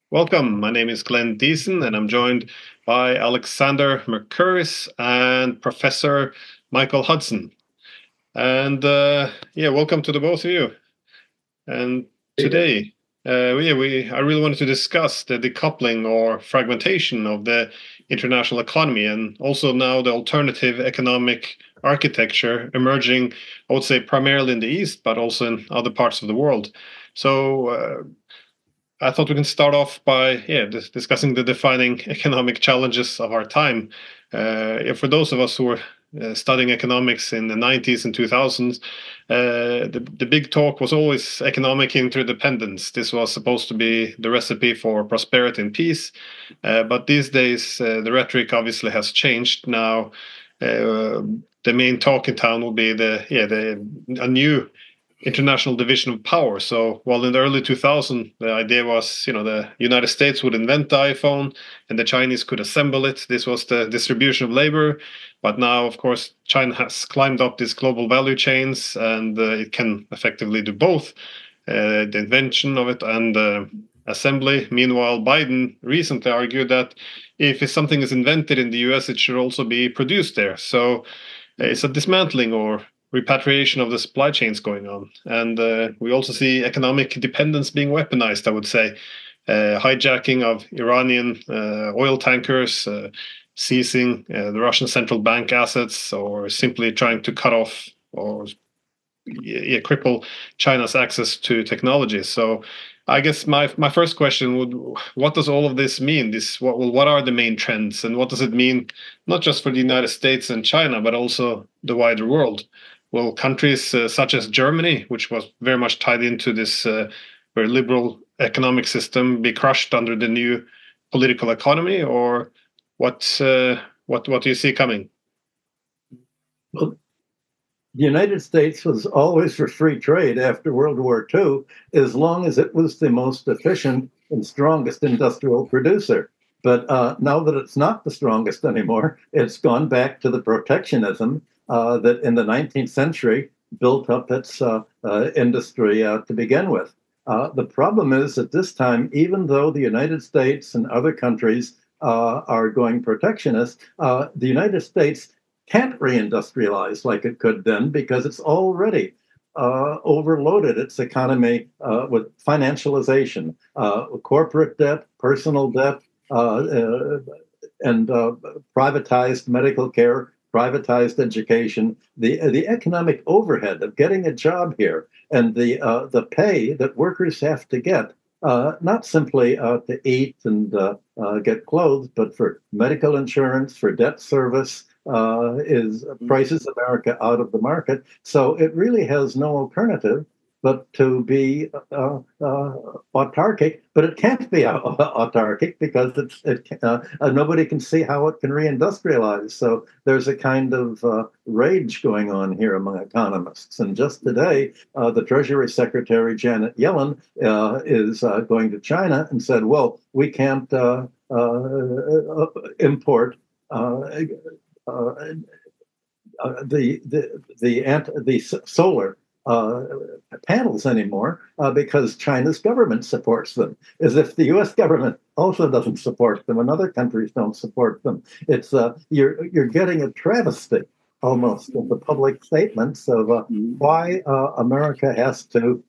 Welcome. My name is Glenn Deason, and I'm joined by Alexander McCurtis and Professor Michael Hudson. And yeah, welcome to the both of you. And today, I really wanted to discuss the decoupling or fragmentation of the international economy, and also now the alternative economic architecture emerging, I would say, primarily in the East, but also in other parts of the world. So, I thought we can start off by discussing the defining economic challenges of our time. For those of us who were studying economics in the 90s and 2000s, the big talk was always economic interdependence. This was supposed to be the recipe for prosperity and peace. But these days, the rhetoric obviously has changed. Now, the main talk in town will be a new international division of power. So while in the early 2000s, the idea was, the United States would invent the iPhone and the Chinese could assemble it. This was the distribution of labor. But now, of course, China has climbed up these global value chains and it can effectively do both the invention of it and assembly. Meanwhile, Biden recently argued that if something is invented in the US, it should also be produced there. So it's a dismantling or repatriation of the supply chains going on. And we also see economic dependence being weaponized, I would say. Hijacking of Iranian oil tankers, seizing the Russian central bank assets, or simply trying to cut off or cripple China's access to technology. So I guess my first question would, what does all of this mean? What are the main trends, and what does it mean not just for the United States and China, but also the wider world? Will countries such as Germany, which was very much tied into this very liberal economic system, be crushed under the new political economy, or what do you see coming? Well, the United States was always for free trade after World War II, as long as it was the most efficient and strongest industrial producer. But now that it's not the strongest anymore, it's gone back to the protectionism that in the 19th century built up its industry to begin with. The problem is at this time, even though the United States and other countries are going protectionist, the United States can't reindustrialize like it could then because it's already overloaded its economy with financialization, corporate debt, personal debt, and privatized medical care, privatized education, the economic overhead of getting a job here, and the pay that workers have to get, not simply to eat and get clothes, but for medical insurance, for debt service, is prices America out of the market. So it really has no alternative but to be autarkic. But it can't be autarkic because nobody can see how it can reindustrialize. So there's a kind of rage going on here among economists. And just today, the Treasury Secretary Janet Yellen is going to China and said, "Well, we can't import." The solar panels anymore because China's government supports them, as if the U.S. government also doesn't support them and other countries don't support them. It's you're getting a travesty almost of the public statements of why America has to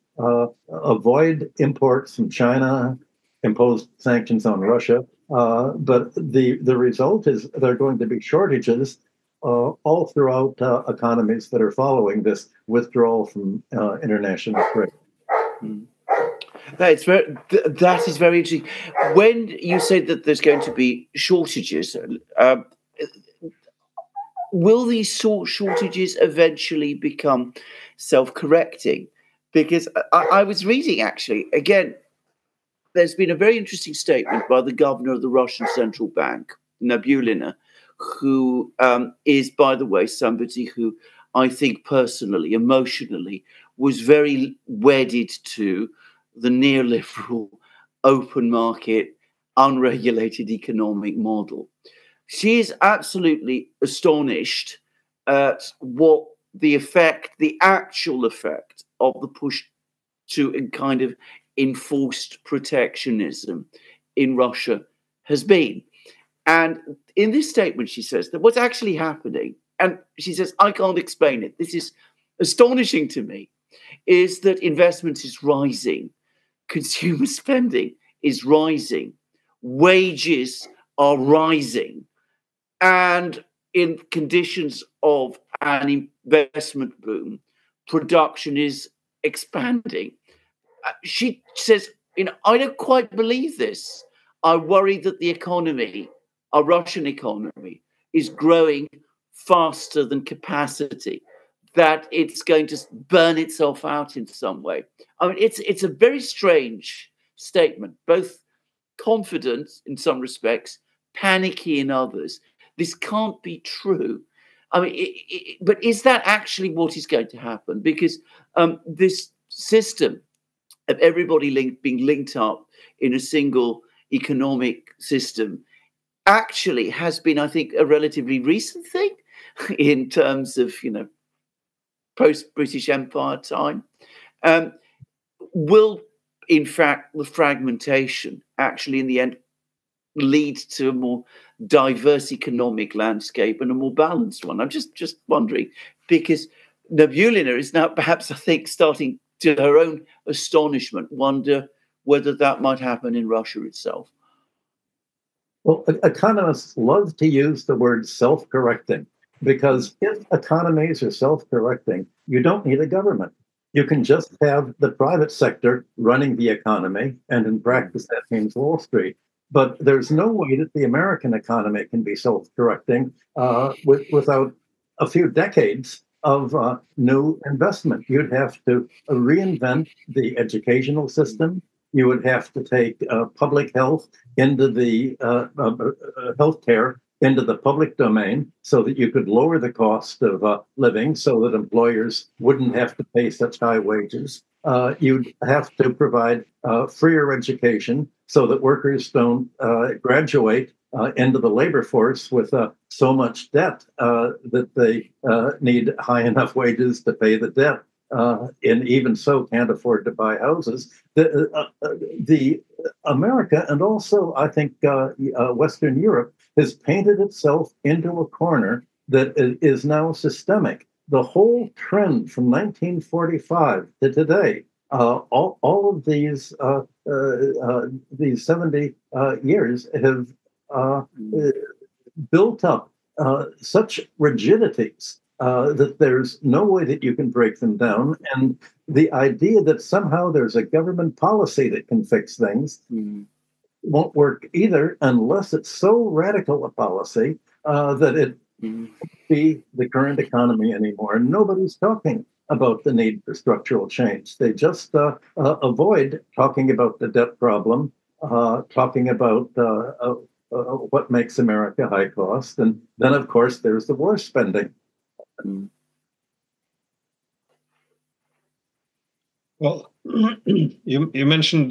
avoid imports from China, impose sanctions on Russia. But the result is there are going to be shortages all throughout economies that are following this withdrawal from international trade. That is very interesting. When you say that there's going to be shortages, will these shortages eventually become self-correcting? Because I was reading, actually, again, there's been a very interesting statement by the governor of the Russian Central Bank, Nabulina, who is, by the way, somebody who I think personally, emotionally, was very wedded to the neoliberal, open market, unregulated economic model. She is absolutely astonished at what the actual effect of the push to kind of enforced protectionism in Russia has been. And in this statement, she says that what's actually happening, and she says, I can't explain it, this is astonishing to me, is that investment is rising, consumer spending is rising, wages are rising, and in conditions of an investment boom, production is expanding. She says, I don't quite believe this. I worry that the economy, our Russian economy, is growing faster than capacity, that it's going to burn itself out in some way. I mean, it's a very strange statement, both confident in some respects, panicky in others. This can't be true. I mean, but is that actually what is going to happen? Because this system of everybody being linked up in a single economic system actually has been, I think, a relatively recent thing in terms of, post-British Empire time. Will, in fact, the fragmentation actually, in the end, lead to a more diverse economic landscape and a more balanced one? I'm just wondering, because Nabulina is now perhaps, I think, starting to her own astonishment, wonder whether that might happen in Russia itself. Well, economists love to use the word self-correcting, because if economies are self-correcting, you don't need a government. You can just have the private sector running the economy, and in practice that means Wall Street. But there's no way that the American economy can be self-correcting without a few decades of new investment. You'd have to reinvent the educational system. You would have to take public health into the healthcare into the public domain, so that you could lower the cost of living, so that employers wouldn't have to pay such high wages. You'd have to provide freer education, so that workers don't graduate into the labor force with so much debt that they need high enough wages to pay the debt, and even so can't afford to buy houses. The America, and also I think Western Europe, has painted itself into a corner that is now systemic. The whole trend from 1945 to today, all of these 70 years have built up such rigidities that there's no way that you can break them down. And the idea that somehow there's a government policy that can fix things won't work either, unless it's so radical a policy that it won't be the current economy anymore. And nobody's talking about the need for structural change. They just avoid talking about the debt problem, talking about what makes America high cost. And then, of course, there's the war spending. Well, you mentioned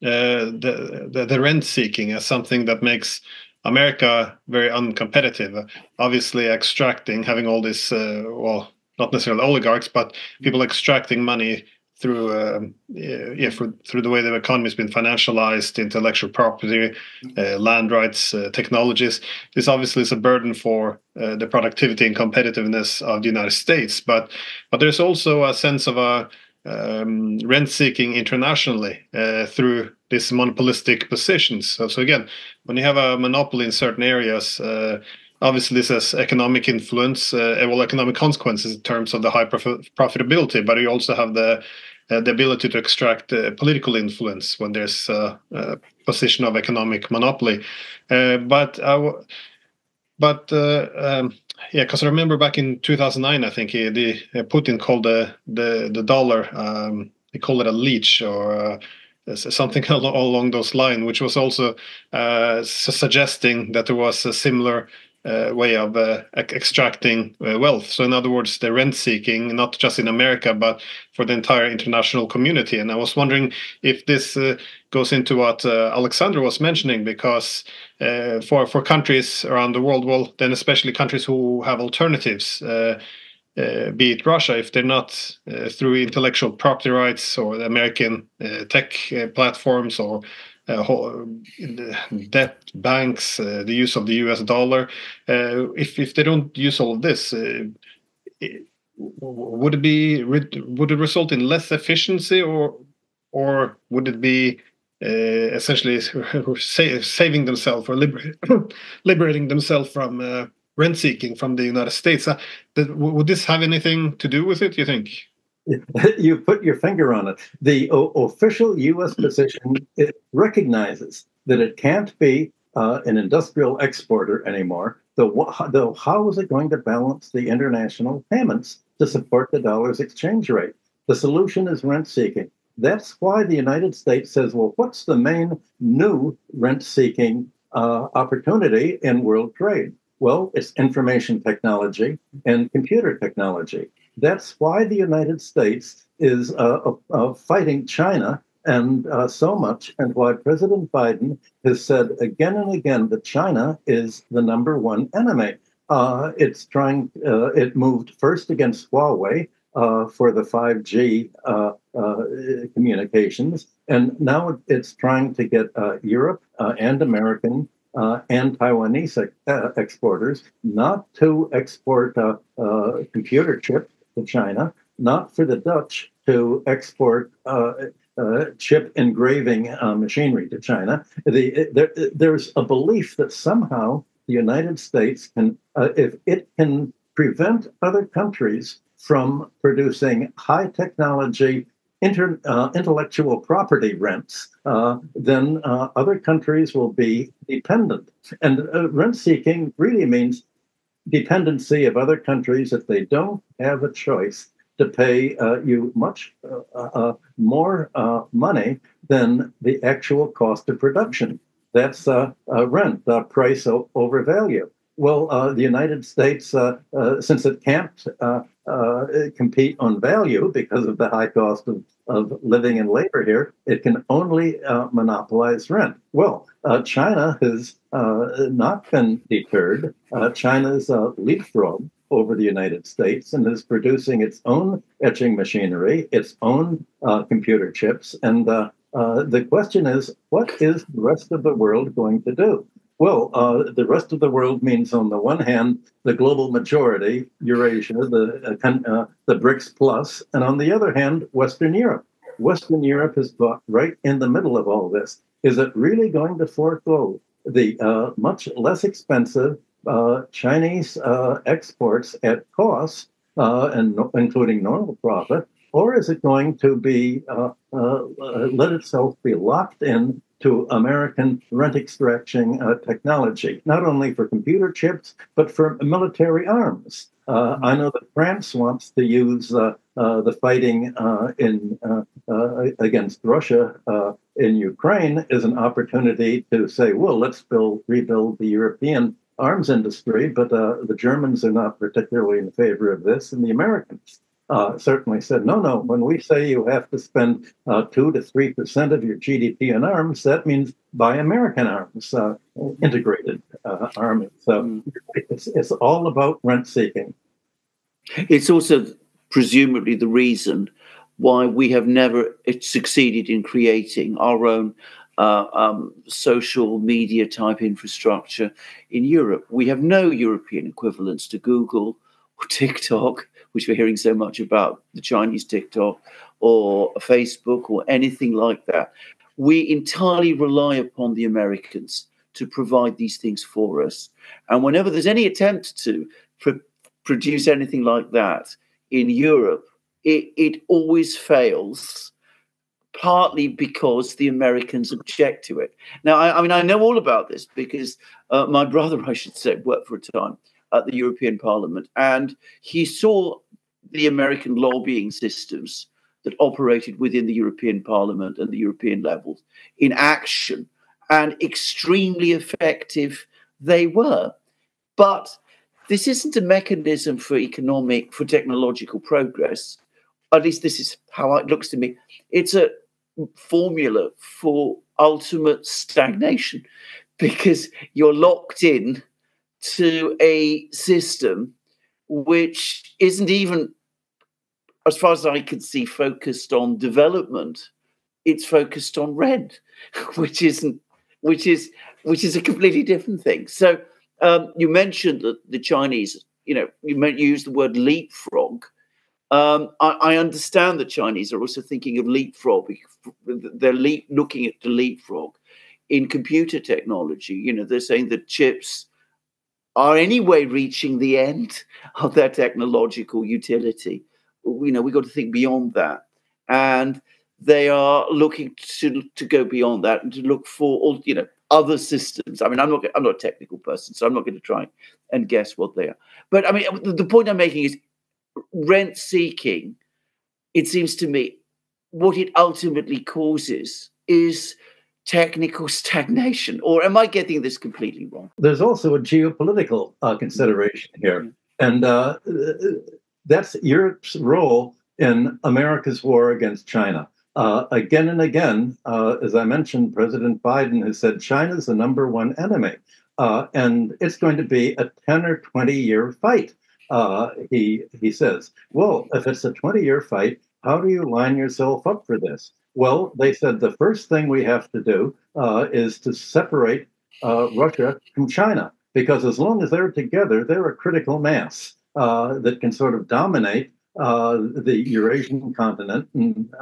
the rent seeking as something that makes America very uncompetitive. Obviously, having all this, not necessarily oligarchs, but people extracting money through through the way the economy has been financialized, intellectual property, land rights, technologies. This obviously is a burden for the productivity and competitiveness of the United States. But there's also a sense of a rent seeking internationally through these monopolistic positions. So again, when you have a monopoly in certain areas, obviously this has economic influence, economic consequences in terms of the high profitability, but you also have the ability to extract political influence when there's a position of economic monopoly. Because I remember back in 2009, I think Putin called the dollar, he called it a leech or something along those lines, which was also suggesting that there was a similar way of extracting wealth. So in other words, the rent seeking, not just in America, but for the entire international community. And I was wondering if this goes into what Alexander was mentioning, because for countries around the world, well, then especially countries who have alternatives, be it Russia, if they're not through intellectual property rights or the American tech platforms or debt, banks, the use of the US dollar. If they don't use all of this, would it result in less efficiency, or would it be essentially saving themselves or liberating themselves from rent seeking from the United States? Would this have anything to do with it, you think? You put your finger on it. The official U.S. position, it recognizes that it can't be an industrial exporter anymore. Though how is it going to balance the international payments to support the dollar's exchange rate? The solution is rent seeking. That's why the United States says, well, what's the main new rent seeking opportunity in world trade? Well, it's information technology and computer technology. That's why the United States is fighting China and so much, and why President Biden has said again and again that China is the number one enemy. It moved first against Huawei for the 5G communications, and now it's trying to get Europe and American and Taiwanese exporters not to export computer chips to China, not for the Dutch to export chip engraving machinery to China. There's a belief that somehow the United States can, if it can prevent other countries from producing high technology intellectual property rents, then other countries will be dependent. And rent seeking really means dependency of other countries if they don't have a choice to pay you much more money than the actual cost of production. That's rent, price over value. Well, the United States, since it can't compete on value because of the high cost of living and labor here, it can only monopolize rent. Well, China has not been deterred. China's leapfrog over the United States and is producing its own etching machinery, its own computer chips. And the question is, what is the rest of the world going to do? Well, the rest of the world means, on the one hand, the global majority, Eurasia, the BRICS plus, and on the other hand, Western Europe. Western Europe is caught right in the middle of all this. Is it really going to forego the much less expensive Chinese exports at cost, and including normal profit, or is it going to be let itself be locked in to American rent extraction technology, not only for computer chips, but for military arms? I know that France wants to use the fighting against Russia in Ukraine as an opportunity to say, well, let's rebuild the European arms industry, but the Germans are not particularly in favor of this, and the Americans certainly said, no, when we say you have to spend 2 to 3% of your GDP on arms, that means buy American arms, integrated armies. So it's all about rent seeking. It's also presumably the reason why we have never succeeded in creating our own social media type infrastructure in Europe. We have no European equivalents to Google or TikTok, which we're hearing so much about, the Chinese TikTok, or Facebook, or anything like that. We entirely rely upon the Americans to provide these things for us. And whenever there's any attempt to produce anything like that in Europe, it always fails, partly because the Americans object to it. Now, I know all about this because my brother, I should say, worked for a time at the European Parliament, and he saw the American lobbying systems that operated within the European Parliament and the European levels in action, and extremely effective they were. But this isn't a mechanism for technological progress. At least this is how it looks to me. It's a formula for ultimate stagnation, because you're locked in to a system which isn't even, as far as I can see, focused on development, it's focused on rent, which isn't, which is a completely different thing. So you mentioned that the Chinese, you used the word leapfrog. I understand the Chinese are also thinking of leapfrog. They're looking at the leapfrog in computer technology. They're saying that chips are anyway reaching the end of their technological utility. We've got to think beyond that. And they are looking to go beyond that and to look for other systems. I mean, I'm not a technical person, so I'm not going to try and guess what they are. But I mean, the point I'm making is rent seeking. It seems to me what it ultimately causes is technical stagnation. Or am I getting this completely wrong? There's also a geopolitical consideration here, and that's Europe's role in America's war against China. Again and again, as I mentioned, President Biden has said China's the number one enemy, and it's going to be a 10 or 20-year fight. He says, well, if it's a 20-year fight, how do you line yourself up for this? Well, they said the first thing we have to do is to separate Russia from China, because as long as they're together, they're a critical mass that can sort of dominate the Eurasian continent and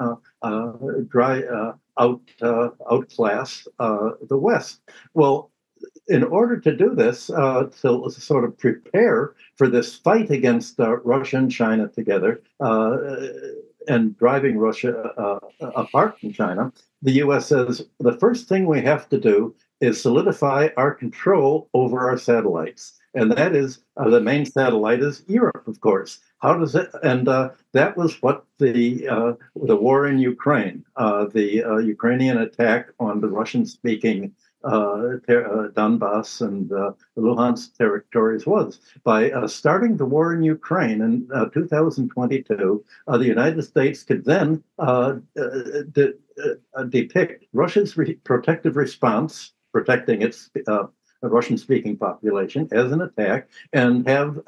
outclass the West. Well, in order to do this, to sort of prepare for this fight against Russia and China together, and driving Russia apart from China, the U.S. says the first thing we have to do is solidify our control over our satellites. And that is, the main satellite is Europe, of course. How does it? And that was what the war in Ukraine, the Ukrainian attack on the Russian-speaking Donbass and Luhansk territories was. By starting the war in Ukraine in 2022, the United States could then depict Russia's protective response, protecting its Russian-speaking population, as an attack, and have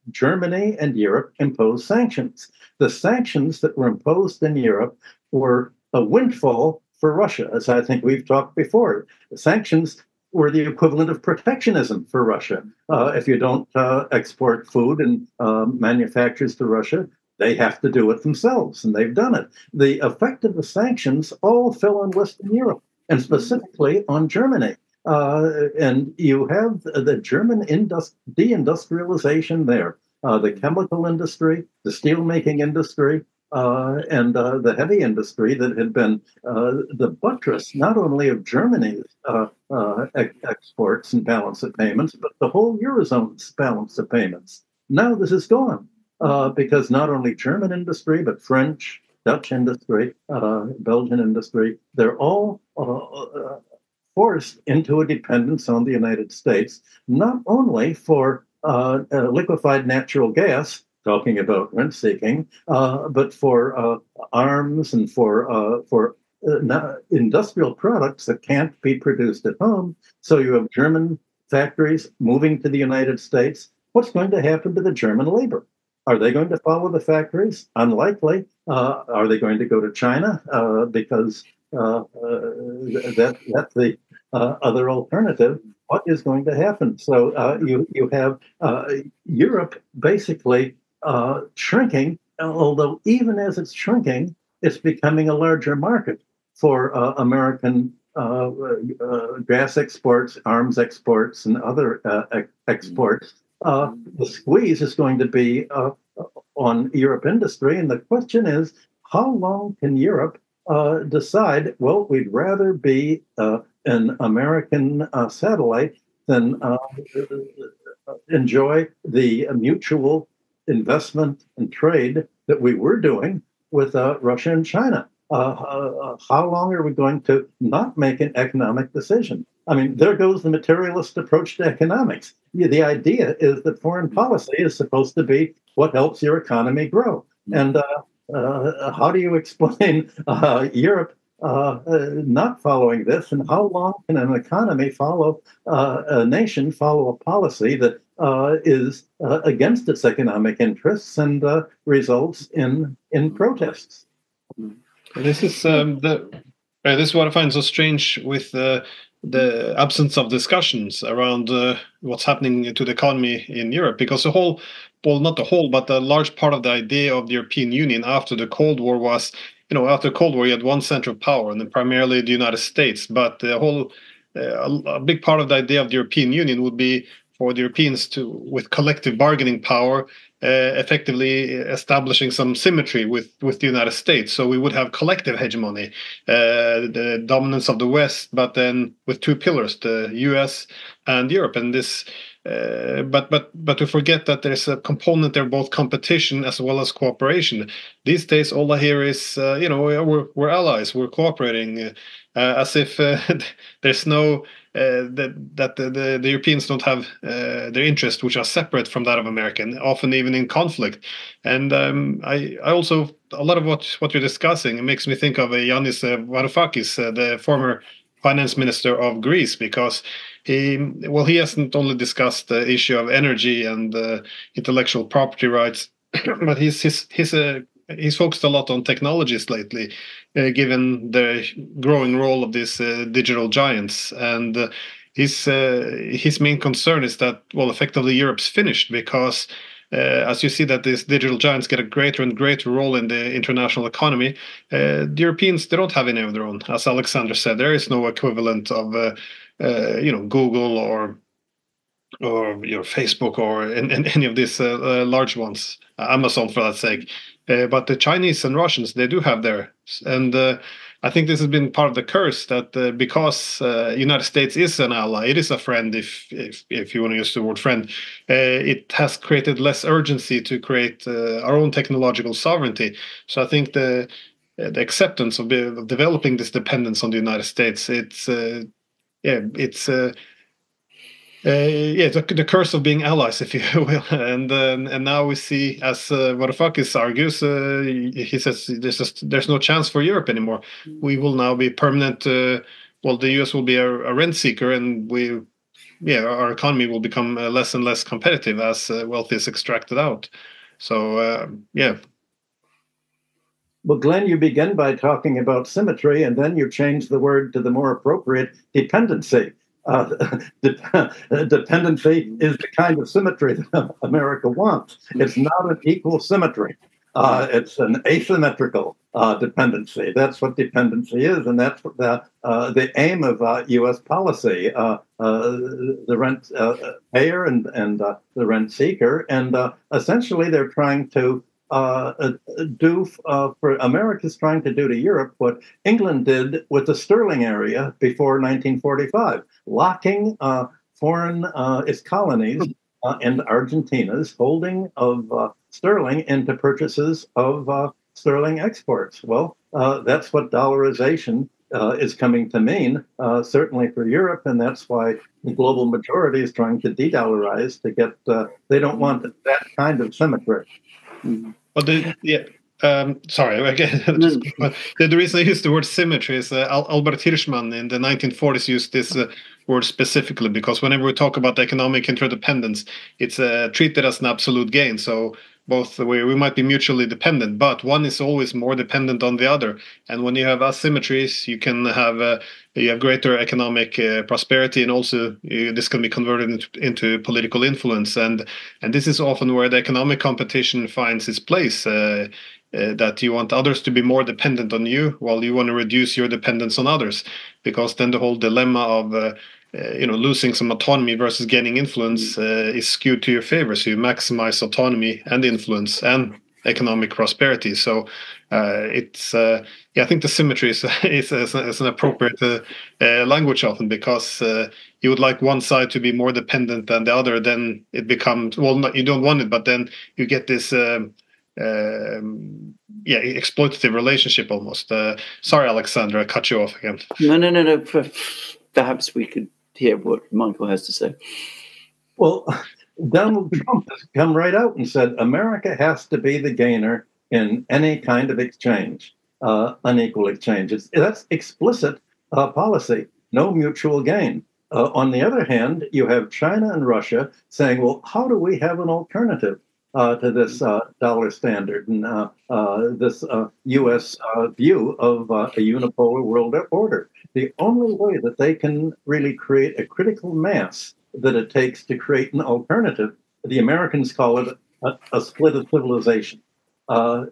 Germany and Europe impose sanctions. The sanctions that were imposed in Europe were a windfall for Russia, as I think we've talked before. The sanctions were the equivalent of protectionism for Russia. If you don't export food and manufacturers to Russia, they have to do it themselves, and they've done it. The effect of the sanctions all fell on Western Europe, and specifically on Germany. And you have the German deindustrialization there, the chemical industry, the steelmaking industry, and the heavy industry that had been the buttress not only of Germany's exports and balance of payments, but the whole Eurozone's balance of payments. Now this is gone because not only German industry, but French, Dutch industry, Belgian industry, they're all forced into a dependence on the United States, not only for liquefied natural gas, talking about rent seeking, but for arms and for industrial products that can't be produced at home. So you have German factories moving to the United States. What's going to happen to the German labor? Are they going to follow the factories? Unlikely. Are they going to go to China? Because that's the other alternative. What is going to happen? So you have Europe basically shrinking, although even as it's shrinking, it's becoming a larger market for American gas exports, arms exports, and other exports. The squeeze is going to be on Europe industry, and the question is, how long can Europe decide, well, we'd rather be an American satellite than enjoy the mutual investment and trade that we were doing with Russia and China? How long are we going to not make an economic decision? I mean, there goes the materialist approach to economics. The idea is that foreign policy is supposed to be what helps your economy grow. And how do you explain Europe not following this? And how long can an economy follow, a nation follow a policy that is against its economic interests and results in protests? This is This is what I find so strange with the absence of discussions around what's happening to the economy in Europe, because the whole, well, not the whole, but a large part of the idea of the European Union after the Cold War was, after the Cold War, you had one center of power, and then primarily the United States. But the whole, a big part of the idea of the European Union would be for the Europeans to, with collective bargaining power, effectively establishing some symmetry with the United States. So we would have collective hegemony, the dominance of the West, but then with two pillars, the US and Europe. And this, but to forget that there's a component there, both competition as well as cooperation. These days, all I hear is, we're allies, we're cooperating, as if there's no that the Europeans don't have their interests, which are separate from that of America, and often even in conflict. And I also, a lot of what you're discussing, it makes me think of Yanis Varoufakis, the former finance minister of Greece, because he hasn't only discussed the issue of energy and intellectual property rights, but he's focused a lot on technologies lately, given the growing role of these digital giants. And his main concern is that, well, effectively Europe's finished, because as you see that these digital giants get a greater and greater role in the international economy, the Europeans, they don't have any of their own. As Alexander said, there is no equivalent of Google or Facebook or any of these large ones, Amazon for that sake. But the Chinese and Russians, they do have theirs. And I think this has been part of the curse, that because United States is an ally, it is a friend, if you want to use the word friend, it has created less urgency to create our own technological sovereignty. So I think the acceptance of developing this dependence on the United States, it's the curse of being allies, if you will. And now we see, as Varoufakis argues, he says there's no chance for Europe anymore. We will now be permanent. The US will be a rent seeker, and our economy will become less and less competitive as wealth is extracted out. So Well, Glenn, you begin by talking about symmetry, and then you change the word to the more appropriate dependency. Dependency is the kind of symmetry that America wants. It's not an equal symmetry. It's an asymmetrical dependency. That's what dependency is, and that's the aim of U.S. policy. The rent payer and the rent seeker, and essentially they're trying to for America's trying to do to Europe what England did with the sterling area before 1945, locking its colonies and Argentina's holding of sterling into purchases of sterling exports. Well, that's what dollarization is coming to mean, certainly for Europe, and that's why the global majority is trying to de-dollarize to get. They don't want that kind of symmetry. But sorry, again, the reason I use the word symmetry is Albert Hirschman in the 1940s used this word specifically because whenever we talk about economic interdependence, it's treated as an absolute gain. So both we might be mutually dependent, but one is always more dependent on the other. And when you have asymmetries, you can have greater economic prosperity, and also this can be converted into political influence. And this is often where the economic competition finds its place. That you want others to be more dependent on you, while you want to reduce your dependence on others, because then the whole dilemma of losing some autonomy versus gaining influence is skewed to your favor. So you maximize autonomy and influence and economic prosperity. So I think the symmetry is an appropriate language often, because you would like one side to be more dependent than the other. Then it becomes, you don't want it, but then you get this exploitative relationship almost. Sorry, Alexander, I cut you off again. No. Perhaps we could hear what Michael has to say. Well, Donald Trump has come right out and said America has to be the gainer in any kind of exchange, unequal exchange. That's explicit policy, no mutual gain. On the other hand, you have China and Russia saying, well, how do we have an alternative? to this dollar standard and this U.S. View of a unipolar world order. The only way that they can really create a critical mass that it takes to create an alternative, the Americans call it a split of civilization,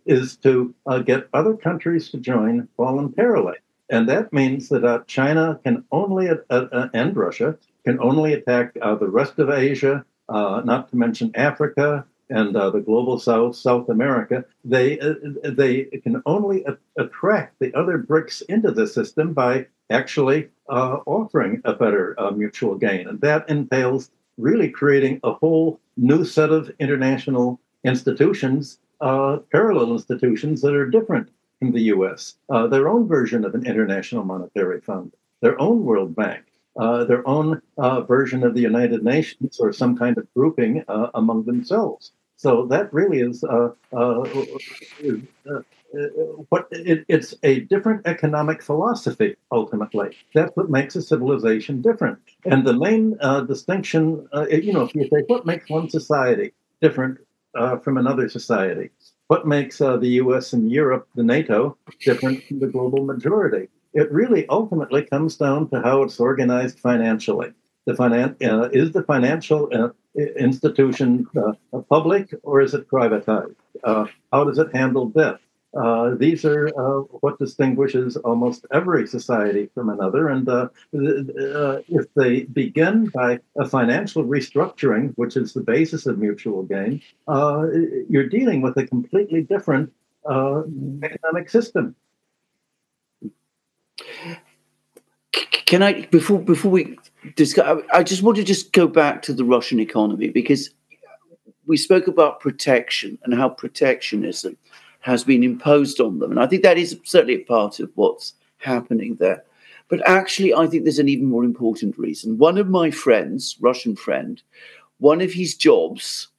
is to get other countries to join voluntarily. And that means that China can only, and Russia, can only attack the rest of Asia, not to mention Africa and the global South, South America. They can only attract the other BRICS into the system by actually offering a better mutual gain. And that entails really creating a whole new set of international institutions, parallel institutions that are different from the US, their own version of an international monetary fund, their own World Bank, their own version of the United Nations or some kind of grouping among themselves. So that really is it's a different economic philosophy, ultimately. That's what makes a civilization different. And the main distinction, if you say, what makes one society different from another society? What makes the US and Europe, the NATO, different from the global majority? It really ultimately comes down to how it's organized financially. Is the financial institution public or is it privatized? How does it handle debt? These are what distinguishes almost every society from another. And if they begin by a financial restructuring, which is the basis of mutual gain, you're dealing with a completely different economic system. Can I, before we discuss, I just want to just go back to the Russian economy, because we spoke about protection and how protectionism has been imposed on them. And I think that is certainly a part of what's happening there. But actually, I think there's an even more important reason. One of my friends, Russian friend, one of his jobs,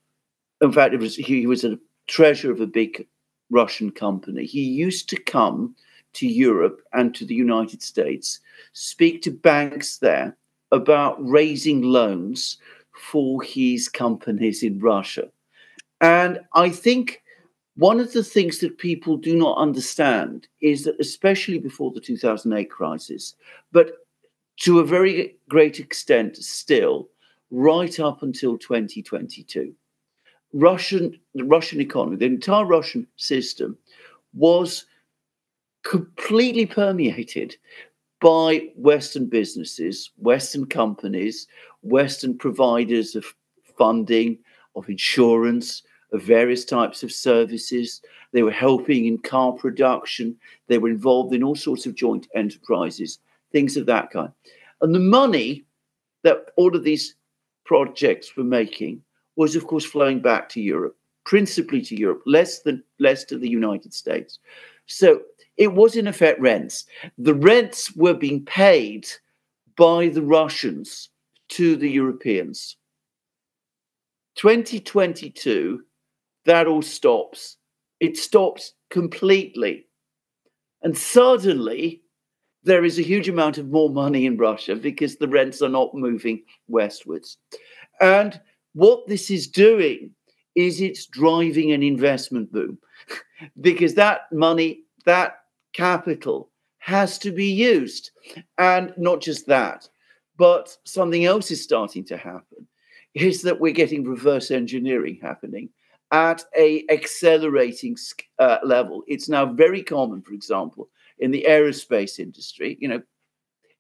in fact, he was a treasurer of a big Russian company. He used to come to Europe and to the United States, speak to banks there about raising loans for his companies in Russia. And I think one of the things that people do not understand is that, especially before the 2008 crisis, but to a very great extent still, right up until 2022, the Russian economy, the entire Russian system was completely permeated by Western businesses, Western companies, Western providers of funding, of insurance, of various types of services. They were helping in car production. They were involved in all sorts of joint enterprises, things of that kind. And the money that all of these projects were making was, of course, flowing back to Europe, principally to Europe, less to the United States. So it was, in effect, rents. The rents were being paid by the Russians to the Europeans. 2022, that all stops. It stops completely. And suddenly, there is a huge amount of more money in Russia because the rents are not moving westwards. And what this is doing is it's driving an investment boom because that money, that capital has to be used. And not just that, but something else is starting to happen, is that we're getting reverse engineering happening at a accelerating level. It's now very common, for example, in the aerospace industry,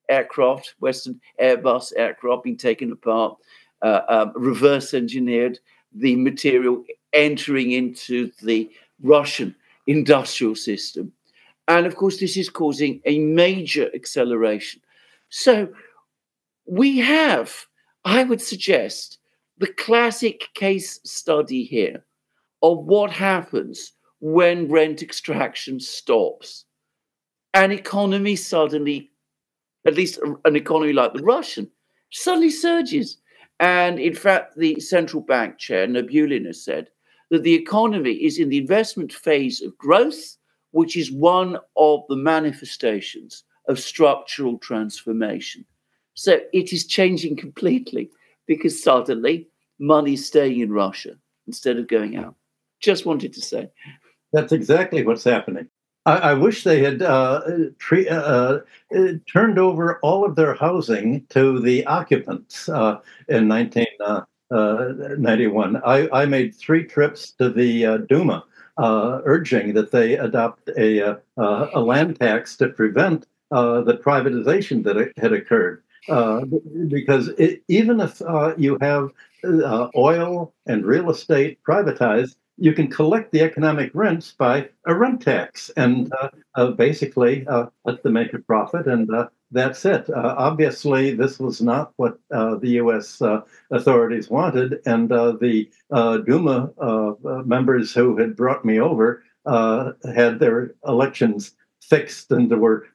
aircraft, Western Airbus aircraft being taken apart, reverse engineered, the material entering into the Russian industrial system. And of course, this is causing a major acceleration. So we have, I would suggest, the classic case study here of what happens when rent extraction stops. An economy suddenly, at least an economy like the Russian, suddenly surges. And in fact, the central bank chair, Nabulin, has said that the economy is in the investment phase of growth, which is one of the manifestations of structural transformation. So it is changing completely because suddenly money is staying in Russia. instead of going out. Just wanted to say. That's exactly what's happening. I wish they had turned over all of their housing to the occupants in 1991. I made 3 trips to the Duma, urging that they adopt a land tax to prevent the privatization that had occurred. Because even if you have oil and real estate privatized, you can collect the economic rents by a rent tax and basically let them make a profit, and that's it. Obviously, this was not what the U.S. Authorities wanted, and the Duma members who had brought me over had their elections fixed and were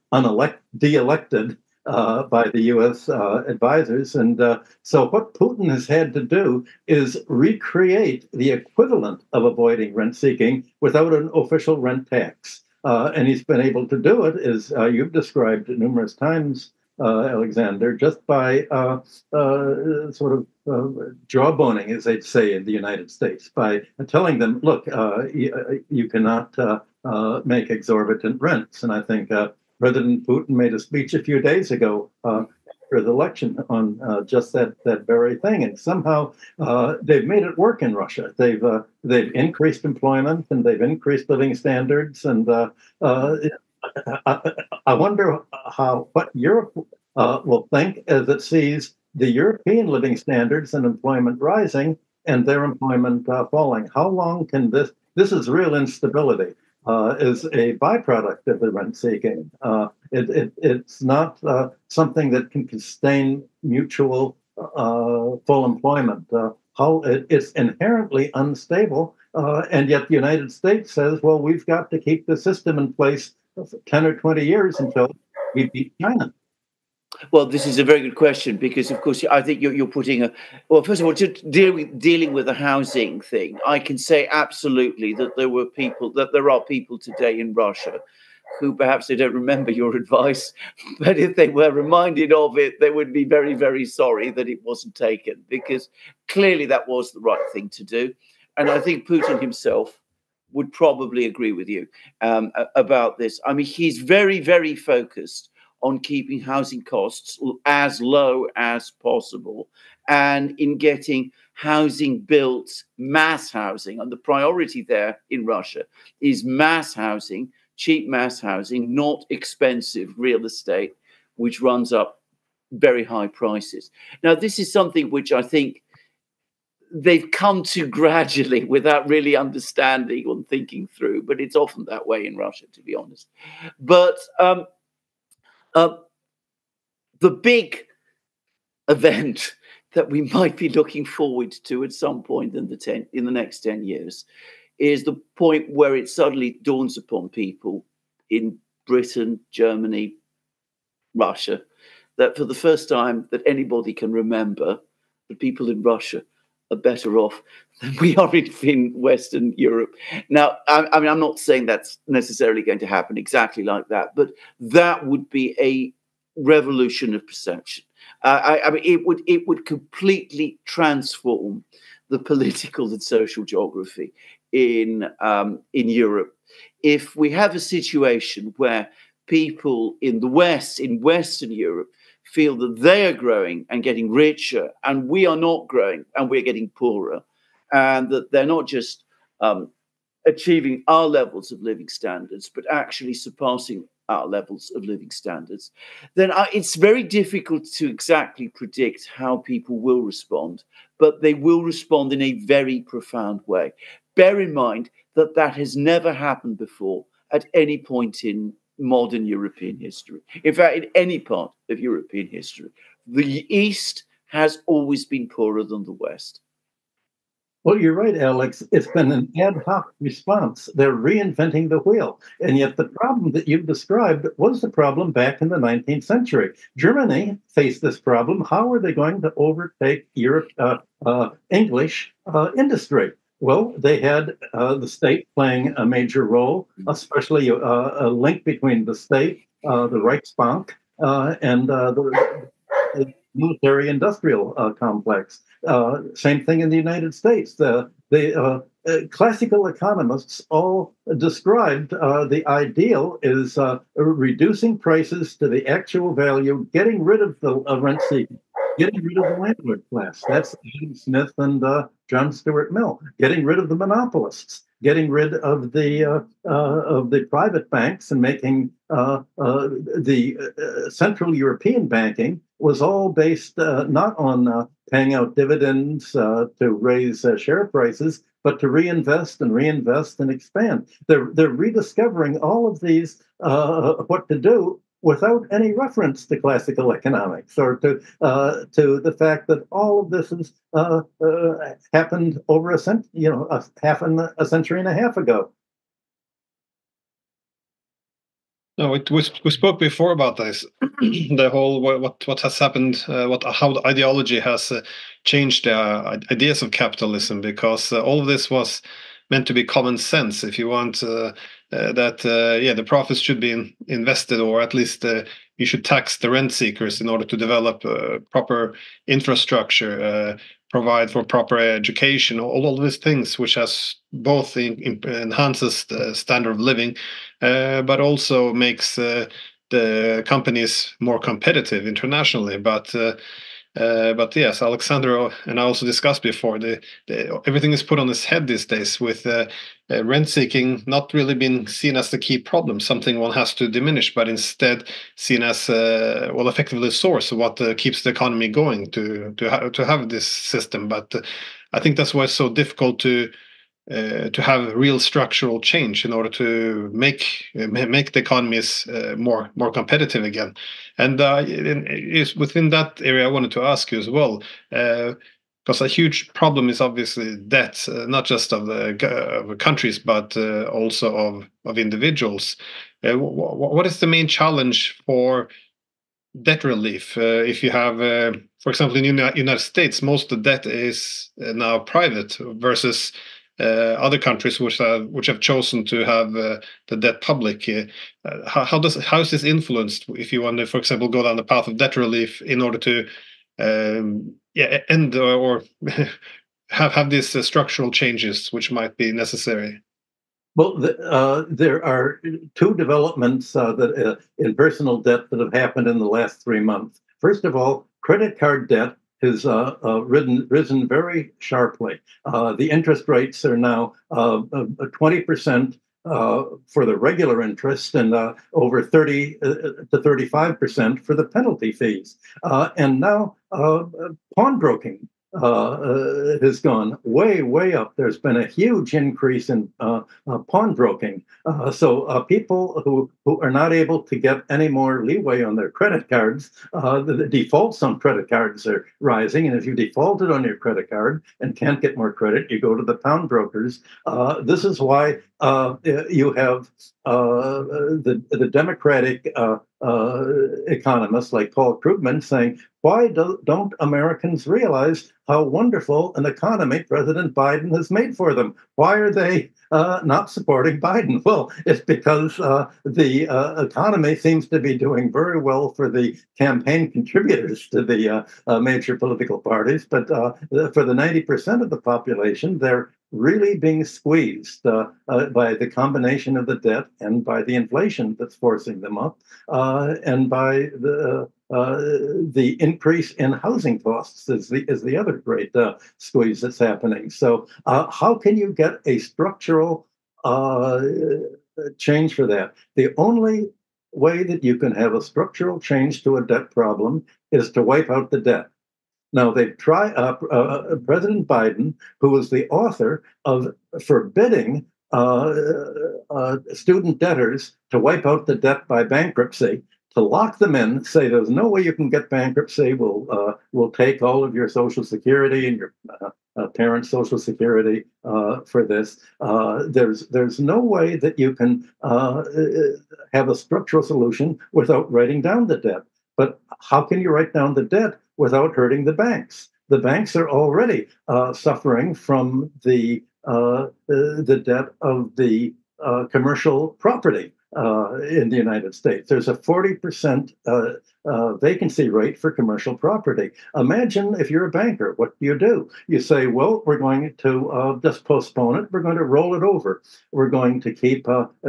de-elected by the U.S. Advisors. And so what Putin has had to do is recreate the equivalent of avoiding rent seeking without an official rent tax. And he's been able to do it, as you've described numerous times, Alexander, just by sort of jawboning, as they'd say in the United States, by telling them, look, you cannot make exorbitant rents. And I think President Putin made a speech a few days ago after the election on just that very thing, and somehow they've made it work in Russia. They've increased employment and they've increased living standards, and I wonder what Europe will think as it sees the European living standards and employment rising and their employment falling. How long can this? This is real instability. Is a byproduct of the rent seeking. It's not something that can sustain mutual full employment. It's inherently unstable, and yet the United States says, well, we've got to keep the system in place for 10 or 20 years until we beat China. Well, this is a very good question because, of course, I think you're putting well, first of all, just dealing with the housing thing, I can say absolutely that there are people today in Russia who perhaps they don't remember your advice, but if they were reminded of it, they would be very, very sorry that it wasn't taken, because clearly that was the right thing to do. And I think Putin himself would probably agree with you about this. I mean, he's very, very focused on keeping housing costs as low as possible and in getting housing built, mass housing. And the priority there in Russia is mass housing, cheap mass housing, not expensive real estate, which runs up very high prices. Now, this is something which I think they've come to gradually without really understanding or thinking through, but it's often that way in Russia, to be honest. But the big event that we might be looking forward to at some point in the next 10 years is the point where it suddenly dawns upon people in Britain, Germany, Russia, that for the first time that anybody can remember, the people in Russia are better off than we are in Western Europe. Now, I mean, I'm not saying that's necessarily going to happen exactly like that, but that would be a revolution of perception. I mean, it would completely transform the political and social geography in Europe if we have a situation where people in the West, in Western Europe, feel that they are growing and getting richer, and we are not growing and we're getting poorer, and that they're not just achieving our levels of living standards, but actually surpassing our levels of living standards, then it's very difficult to exactly predict how people will respond, but they will respond in a very profound way. Bear in mind that that has never happened before at any point in modern European history. In fact, in any part of European history, the East has always been poorer than the West. Well, you're right, Alex. It's been an ad hoc response. They're reinventing the wheel. And yet the problem that you've described was the problem back in the 19th century. Germany faced this problem. How are they going to overtake Europe, English industry? Well, they had the state playing a major role, especially a link between the state, the Reichsbank, and military-industrial complex. Same thing in the United States. The classical economists all described the ideal is reducing prices to the actual value, getting rid of the rent seeking, getting rid of the landlord class. That's Adam Smith and John Stuart Mill. Getting rid of the monopolists, getting rid of the private banks, and making the Central European banking was all based not on paying out dividends to raise share prices, but to reinvest and expand. They're rediscovering all of these what to do without any reference to classical economics or to the fact that all of this has happened over a century and a half ago. No, we spoke before about this, the whole what has happened, how the ideology has changed ideas of capitalism, because all of this was meant to be common sense. If you want the profits should be invested, or at least you should tax the rent seekers in order to develop proper infrastructure, provide for proper education, all of these things, which has both enhances the standard of living, but also makes the companies more competitive internationally. But yes, Alexander and I also discussed before, everything is put on its head these days, with rent seeking not really being seen as the key problem, something one has to diminish, but instead seen as effectively a source of what keeps the economy going, to have this system. But I think that's why it's so difficult to have real structural change in order to make the economies more competitive again. And is within that area, I wanted to ask you as well, because a huge problem is obviously debt, not just of the countries, but also of individuals. What is the main challenge for debt relief? If you have, for example, in the United States, most of the debt is now private, versus other countries which have chosen to have the debt public. How is this influenced if you want to, for example, go down the path of debt relief in order to end or have these structural changes which might be necessary? Well, there are two developments in personal debt that have happened in the last 3 months. First of all, credit card debt has risen very sharply. The interest rates are now 20% for the regular interest, and over 30 to 35% for the penalty fees. And now pawnbroking has gone way up. There's been a huge increase in pawnbroking. So people who are not able to get any more leeway on their credit cards, the defaults on credit cards are rising. And if you defaulted on your credit card and can't get more credit, you go to the pawnbrokers. This is why you have the Democratic economists like Paul Krugman saying, why don't Americans realize how wonderful an economy President Biden has made for them? Why are they not supporting Biden? Well, it's because the economy seems to be doing very well for the campaign contributors to the major political parties, but for the 90% of the population, they're really being squeezed by the combination of the debt and by the inflation that's forcing them up, and by the increase in housing costs is the other great squeeze that's happening. So how can you get a structural change for that? The only way that you can have a structural change to a debt problem is to wipe out the debt. Now, they've tried, President Biden, who was the author of forbidding student debtors to wipe out the debt by bankruptcy, to lock them in, say there's no way you can get bankruptcy, we'll take all of your Social Security and your parents' Social Security for this. There's no way that you can have a structural solution without writing down the debt. But how can you write down the debt without hurting the banks? The banks are already suffering from the debt of the commercial property. in the United States. There's a 40% vacancy rate for commercial property. Imagine if you're a banker, what do? You say, well, we're going to just postpone it. We're going to roll it over. We're going to keep,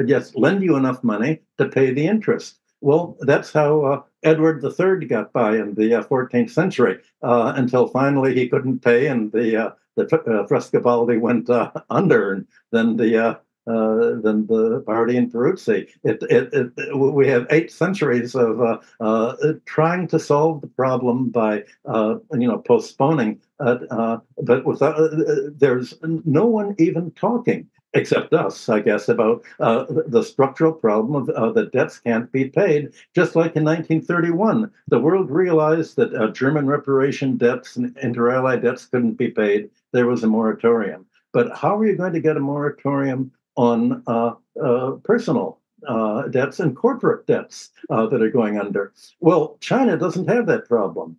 just lend you enough money to pay the interest. Well, that's how Edward III got by in the 14th century, until finally he couldn't pay, and the Frescobaldi went under, and then the party in Peruzzi. We have 8 centuries of trying to solve the problem by postponing, but without, there's no one even talking, except us, I guess, about the structural problem of the debts can't be paid. Just like in 1931, the world realized that German reparation debts and inter-allied debts couldn't be paid. There was a moratorium. But how are you going to get a moratorium on personal debts and corporate debts that are going under? Well, China doesn't have that problem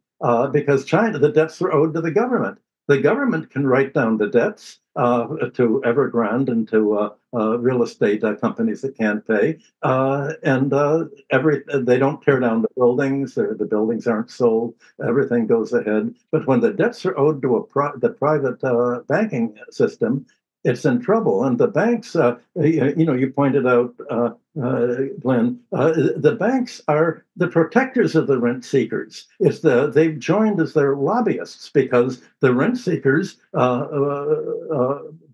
because China, the debts are owed to the government. The government can write down the debts to Evergrande and to real estate companies that can't pay, and they don't tear down the buildings. The buildings aren't sold. Everything goes ahead. But when the debts are owed to the private banking system, it's in trouble. And the banks, you pointed out, Glenn, the banks are the protectors of the rent seekers. They've joined as their lobbyists because the rent seekers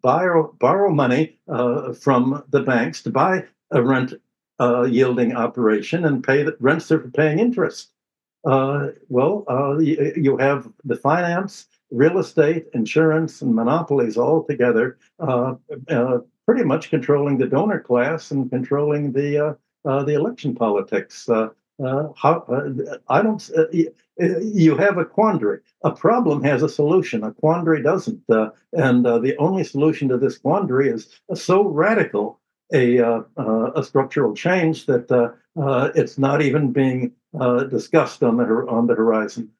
borrow money from the banks to buy a rent yielding operation and pay the rents they're paying interest. You have the finance, real estate, insurance, and monopolies all together, pretty much controlling the donor class and controlling the election politics. You have a quandary. A problem has a solution. A quandary doesn't. And the only solution to this quandary is so radical a structural change that it's not even being discussed on the horizon.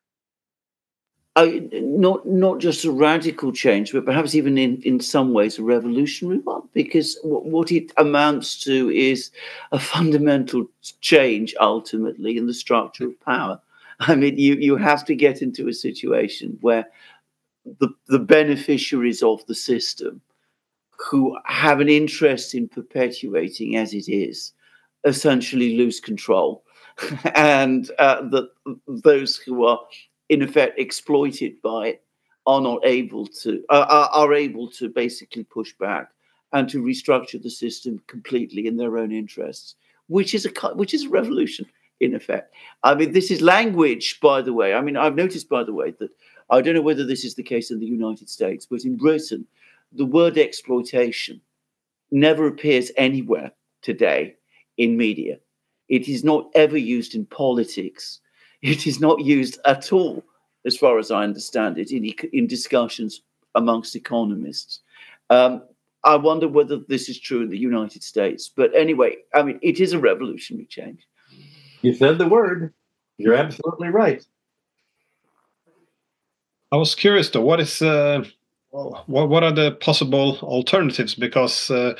Not just a radical change, but perhaps even in some ways a revolutionary one, because what it amounts to is a fundamental change ultimately in the structure of power. I mean, you have to get into a situation where the beneficiaries of the system, who have an interest in perpetuating as it is, essentially lose control, and those who are in effect exploited by it are able to basically push back and to restructure the system completely in their own interests, which is a revolution in effect. I mean, this is language, by the way. I mean, I've noticed, by the way, that I don't know whether this is the case in the United States, but in Britain, the word exploitation never appears anywhere today in media. It is not ever used in politics. It is not used at all, as far as I understand it, in discussions amongst economists. I wonder whether this is true in the United States. But anyway, I mean, it is a revolutionary change. You said the word. You're absolutely right. I was curious, though, what are the possible alternatives? Because the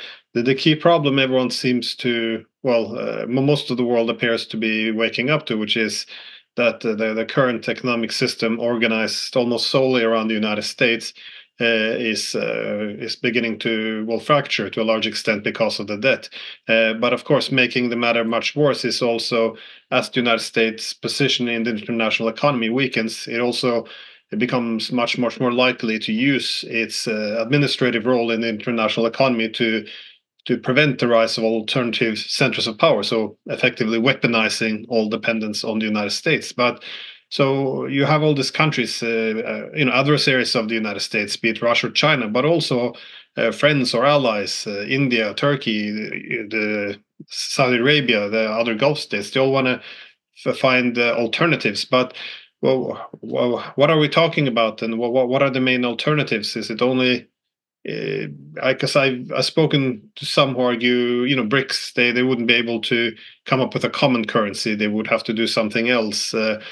key problem everyone seems to, most of the world appears to be waking up to, which is that the current economic system, organized almost solely around the United States, is beginning to fracture to a large extent because of the debt. But of course, making the matter much worse is also, as the United States' position in the international economy weakens, it becomes much more likely to use its administrative role in the international economy to prevent the rise of alternative centers of power, so effectively weaponizing all dependence on the United States. But so you have all these countries, adversaries of the United States, be it Russia or China, but also friends or allies, India, Turkey, the Saudi Arabia, the other Gulf states. They all want to find alternatives. But what are we talking about, and what are the main alternatives? Is it only because I've spoken to some who argue, BRICS, they wouldn't be able to come up with a common currency. They would have to do something else. The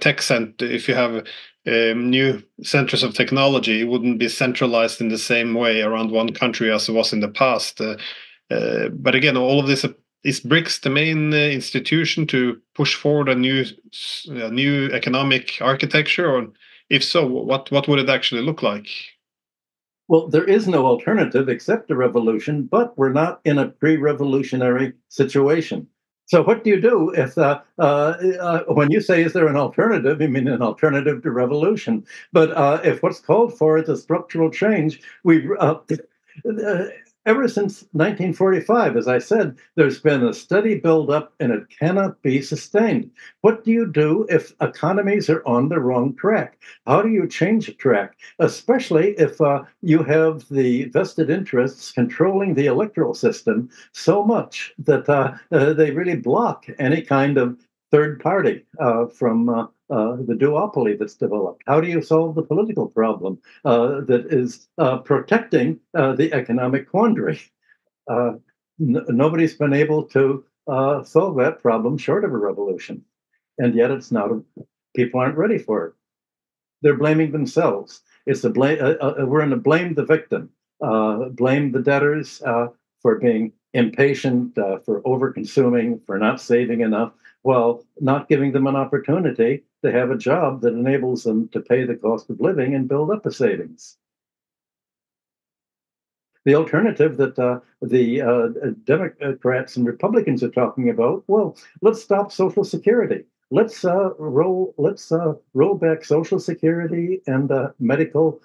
tech center, if you have new centers of technology, it wouldn't be centralized in the same way around one country as it was in the past. But again, all of this is BRICS the main institution to push forward a new economic architecture, or if so, what would it actually look like? Well, there is no alternative except a revolution, but we're not in a pre-revolutionary situation. So what do you do if, when you say, is there an alternative, you mean an alternative to revolution? But if what's called for is a structural change, ever since 1945, as I said, there's been a steady buildup and it cannot be sustained. What do you do if economies are on the wrong track? How do you change a track, especially if you have the vested interests controlling the electoral system so much that they really block any kind of third party from the duopoly that's developed? How do you solve the political problem that is protecting the economic quandary? Nobody's been able to solve that problem short of a revolution. And yet it's not, people aren't ready for it. They're blaming themselves. It's a blame. We're in a blame the victim, blame the debtors for being impatient, for over-consuming, for not saving enough, while not giving them an opportunity to have a job that enables them to pay the cost of living and build up a savings. The alternative that the Democrats and Republicans are talking about, well, let's stop Social Security. Let's roll back Social Security and medical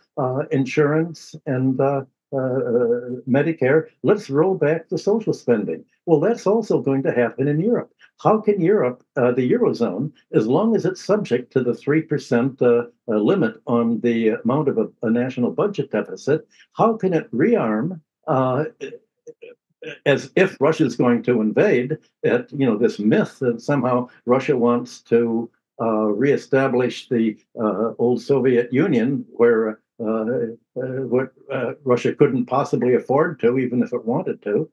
insurance and Medicare. Let's roll back the social spending. Well, that's also going to happen in Europe. How can Europe, the Eurozone, as long as it's subject to the 3% limit on the amount of a national budget deficit, how can it rearm as if Russia's going to invade? This myth that somehow Russia wants to reestablish the old Soviet Union, where what Russia couldn't possibly afford to, even if it wanted to.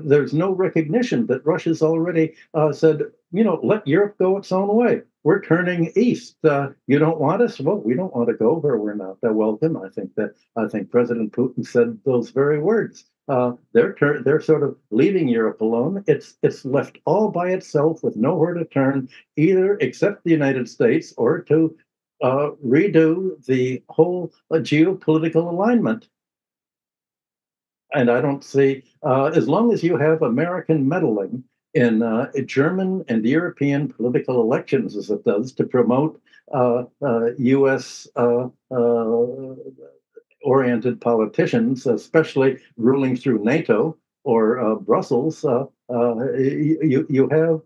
There's no recognition that Russia's already said, let Europe go its own way. We're turning east. You don't want us? Well, we don't want to go where we're not welcome. I think President Putin said those very words. They're sort of leaving Europe alone. It's left all by itself with nowhere to turn, either except the United States or to redo the whole geopolitical alignment. And I don't see, as long as you have American meddling in German and European political elections, as it does to promote U.S. Oriented politicians, especially ruling through NATO or Brussels, you have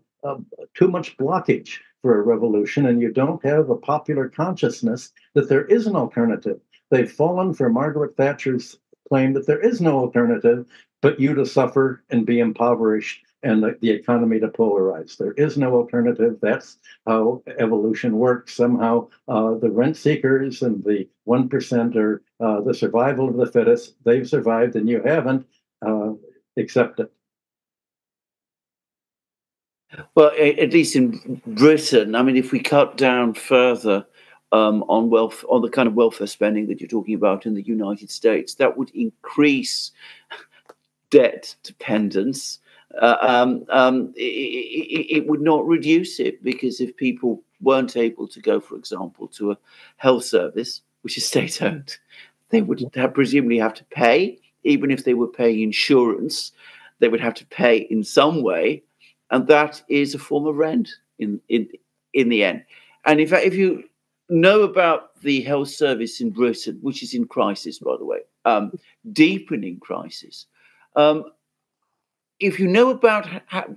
too much blockage for a revolution, and you don't have a popular consciousness that there is an alternative. They've fallen for Margaret Thatcher's claim that there is no alternative but you to suffer and be impoverished and the economy to polarize. There is no alternative. That's how evolution works. Somehow the rent seekers and the 1% are the survival of the fittest. They've survived and you haven't. Accept it. Well, at least in Britain, I mean, if we cut down further on the kind of welfare spending that you're talking about in the United States, that would increase debt dependence. It would not reduce it, because if people weren't able to go, for example, to a health service, which is state-owned, they would presumably have to pay. Even if they were paying insurance, they would have to pay in some way. And that is a form of rent in the end. And in fact, if you know about the health service in Britain, which is in crisis, by the way, deepening crisis, if you know about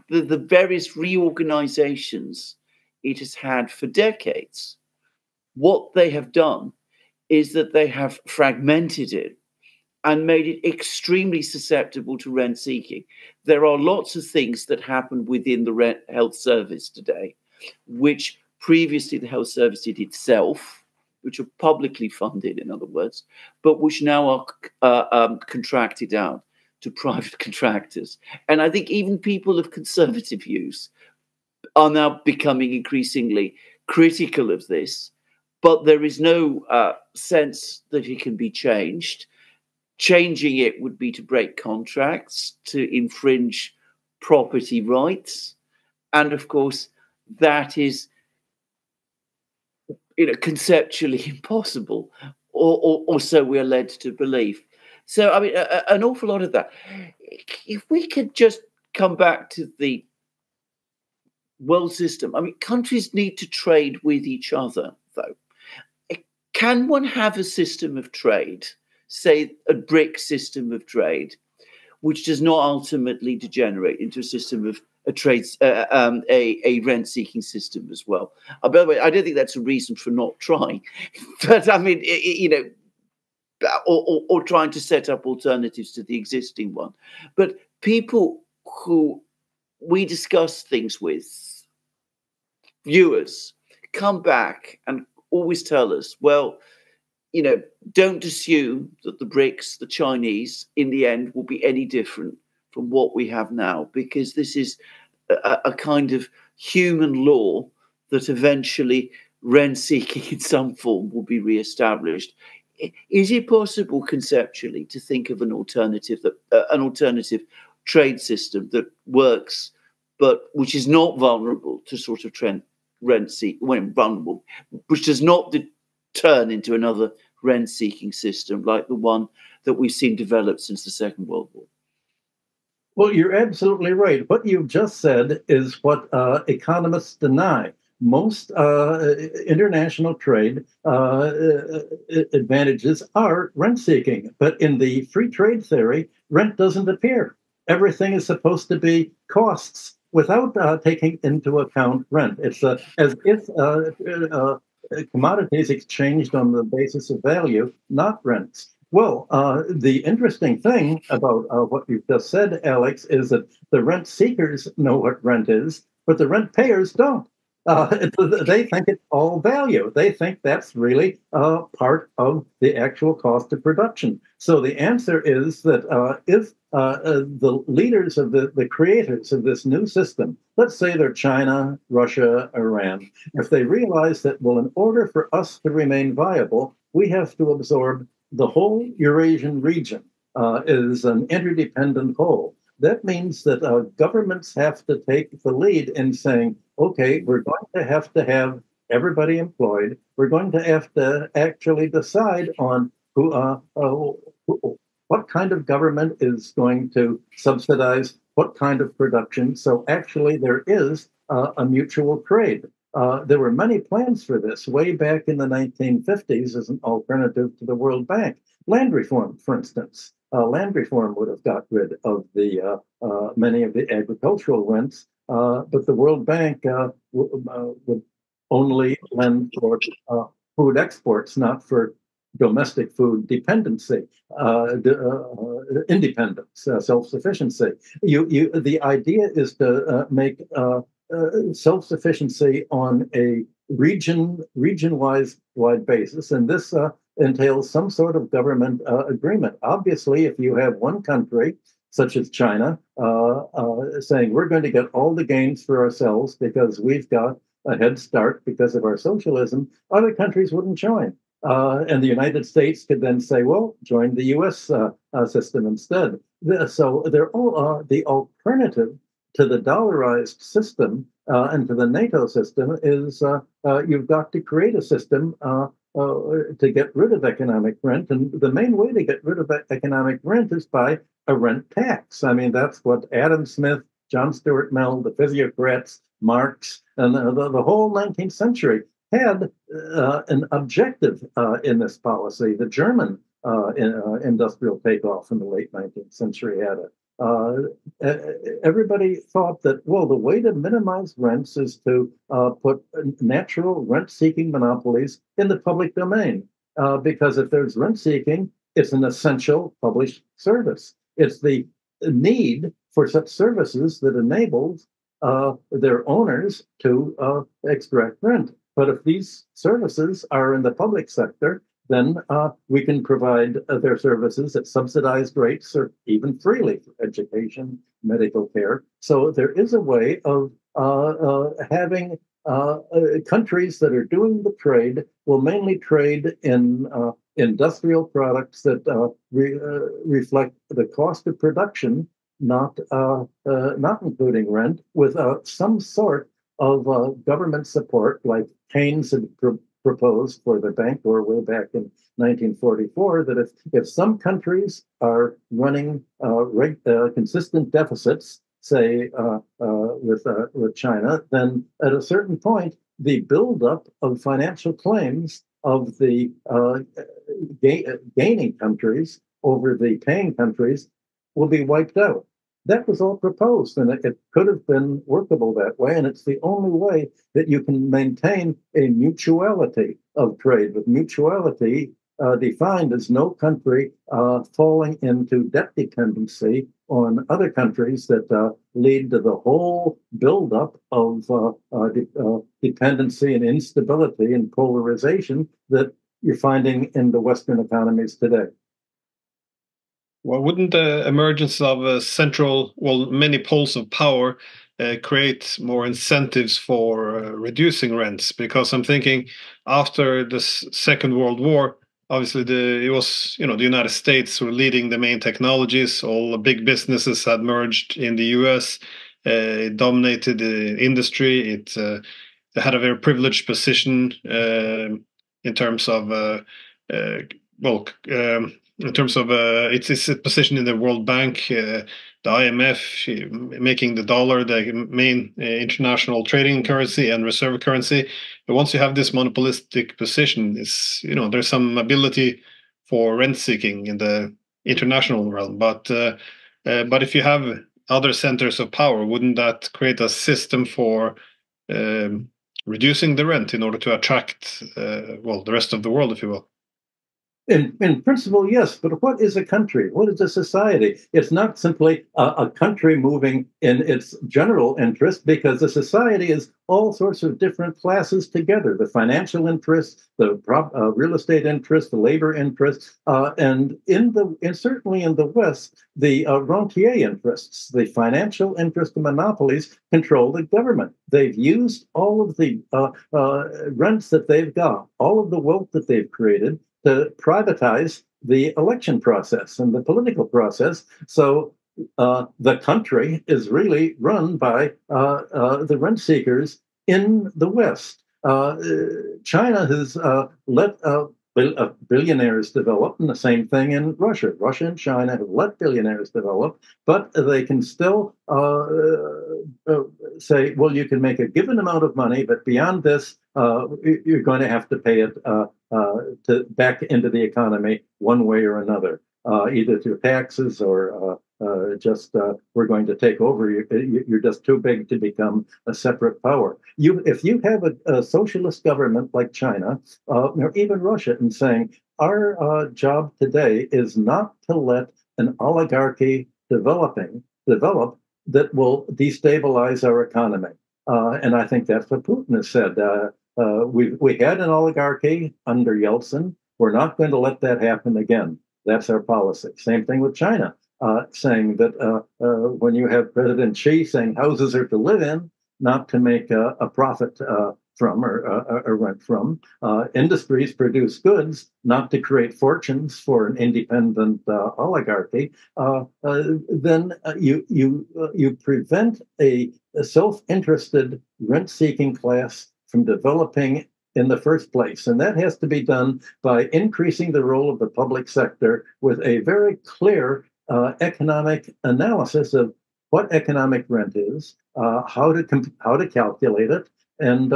the various reorganizations it has had for decades, what they have done is that they have fragmented it and made it extremely susceptible to rent seeking. There are lots of things that happen within the health service today, which previously the health service did itself, which are publicly funded, in other words, but which now are contracted out to private contractors. And I think even people of conservative views are now becoming increasingly critical of this, but there is no sense that it can be changed. changing it would be to break contracts, to infringe property rights. And of course, that is conceptually impossible, or so we're led to believe. So, I mean, an awful lot of that. If we could just come back to the world system, I mean, countries need to trade with each other, though. Can one have a system of trade, say a BRIC system of trade, which does not ultimately degenerate into a system of a rent-seeking system as well? By the way, I don't think that's a reason for not trying, but I mean, or trying to set up alternatives to the existing one. But people who we discuss things with, viewers, come back and always tell us, well, don't assume that the BRICS, the Chinese, in the end will be any different from what we have now, because this is a kind of human law that eventually rent-seeking in some form will be re-established. Is it possible conceptually to think of an alternative trade system that works, but which is not vulnerable to sort of vulnerable, which does not turn into another rent-seeking system like the one that we've seen develop since the Second World War? Well, you're absolutely right. What you've just said is what economists deny. Most international trade advantages are rent-seeking, but in the free trade theory, rent doesn't appear. Everything is supposed to be costs without taking into account rent. It's as if commodities exchanged on the basis of value, not rents. Well, the interesting thing about what you've just said, Alex, is that the rent seekers know what rent is, but the rent payers don't. They think it's all value. They think that's really part of the actual cost of production. So the answer is that if the leaders of the creators of this new system, let's say they're China, Russia, Iran, if they realize that, well, in order for us to remain viable, we have to absorb the whole Eurasian region is an interdependent whole. That means that governments have to take the lead in saying, okay, we're going to have everybody employed. We're going to have to actually decide on what kind of government is going to subsidize what kind of production. So actually there is a mutual trade. There were many plans for this way back in the 1950s as an alternative to the World Bank. Land reform, for instance. Land reform would have got rid of the many of the agricultural rents, but the World Bank would only lend for food exports, not for domestic food dependency, independence, self-sufficiency. The idea is to make self-sufficiency on a region-wide basis, and this entails some sort of government agreement. Obviously, if you have one country, such as China, saying we're going to get all the gains for ourselves because we've got a head start because of our socialism, other countries wouldn't join. And the United States could then say, well, join the US system instead. So they're all the alternative to the dollarized system and to the NATO system is you've got to create a system to get rid of economic rent. And the main way to get rid of economic rent is by a rent tax. I mean, that's what Adam Smith, John Stuart Mill, the physiocrats, Marx, and the whole 19th century had an objective in this policy. The German industrial takeoff in the late 19th century had it. Everybody thought that, well, the way to minimize rents is to put natural rent-seeking monopolies in the public domain, because if there's rent-seeking, it's an essential public service. It's the need for such services that enables their owners to extract rent. But if these services are in the public sector, then we can provide their services at subsidized rates or even freely for education, medical care. So there is a way of having countries that are doing the trade will mainly trade in industrial products that reflect the cost of production, not including rent, with some sort of government support, like Keynes had proposed for the Bank or way back in 1944, that if some countries are running consistent deficits, say with China, then at a certain point, the buildup of financial claims of the gaining countries over the paying countries will be wiped out. That was all proposed, and it could have been workable that way. And it's the only way that you can maintain a mutuality of trade. With mutuality defined as no country falling into debt dependency on other countries that lead to the whole buildup of dependency and instability and polarization that you're finding in the Western economies today. Well, wouldn't the emergence of many poles of power create more incentives for reducing rents? Because I'm thinking after the Second World War, obviously it was the United States were leading the main technologies. All the big businesses had merged in the U.S. It dominated the industry. It had a very privileged position in terms of in terms of its position in the World Bank, the IMF, making the dollar the main international trading currency and reserve currency. But once you have this monopolistic position, there's some ability for rent seeking in the international realm. But if you have other centers of power, wouldn't that create a system for reducing the rent in order to attract the rest of the world, if you will? In principle, yes, but what is a country? What is a society? It's not simply a country moving in its general interest, because a society is all sorts of different classes together: the financial interest, the real estate interest, the labor interest, and certainly in the West, the rentier interests, the financial interest of monopolies control the government. They've used all of the rents that they've got, all of the wealth that they've created, to privatize the election process and the political process. So the country is really run by the rent seekers in the West. China has let billionaires develop, and the same thing in Russia. Russia and China have let billionaires develop, but they can still say, well, you can make a given amount of money, but beyond this, you're going to have to pay it back into the economy one way or another, either through taxes or just we're going to take over. You're just too big to become a separate power. If you have a socialist government like China, or even Russia, and saying our job today is not to let an oligarchy develop that will destabilize our economy. And I think that's what Putin has said. We had an oligarchy under Yeltsin. We're not going to let that happen again. That's our policy. Same thing with China, saying that when you have President Xi saying houses are to live in, not to make a profit from or rent from. Industries produce goods, not to create fortunes for an independent oligarchy. Then you prevent a self-interested rent-seeking class from developing in the first place. And that has to be done by increasing the role of the public sector with a very clear economic analysis of what economic rent is, how to calculate it. And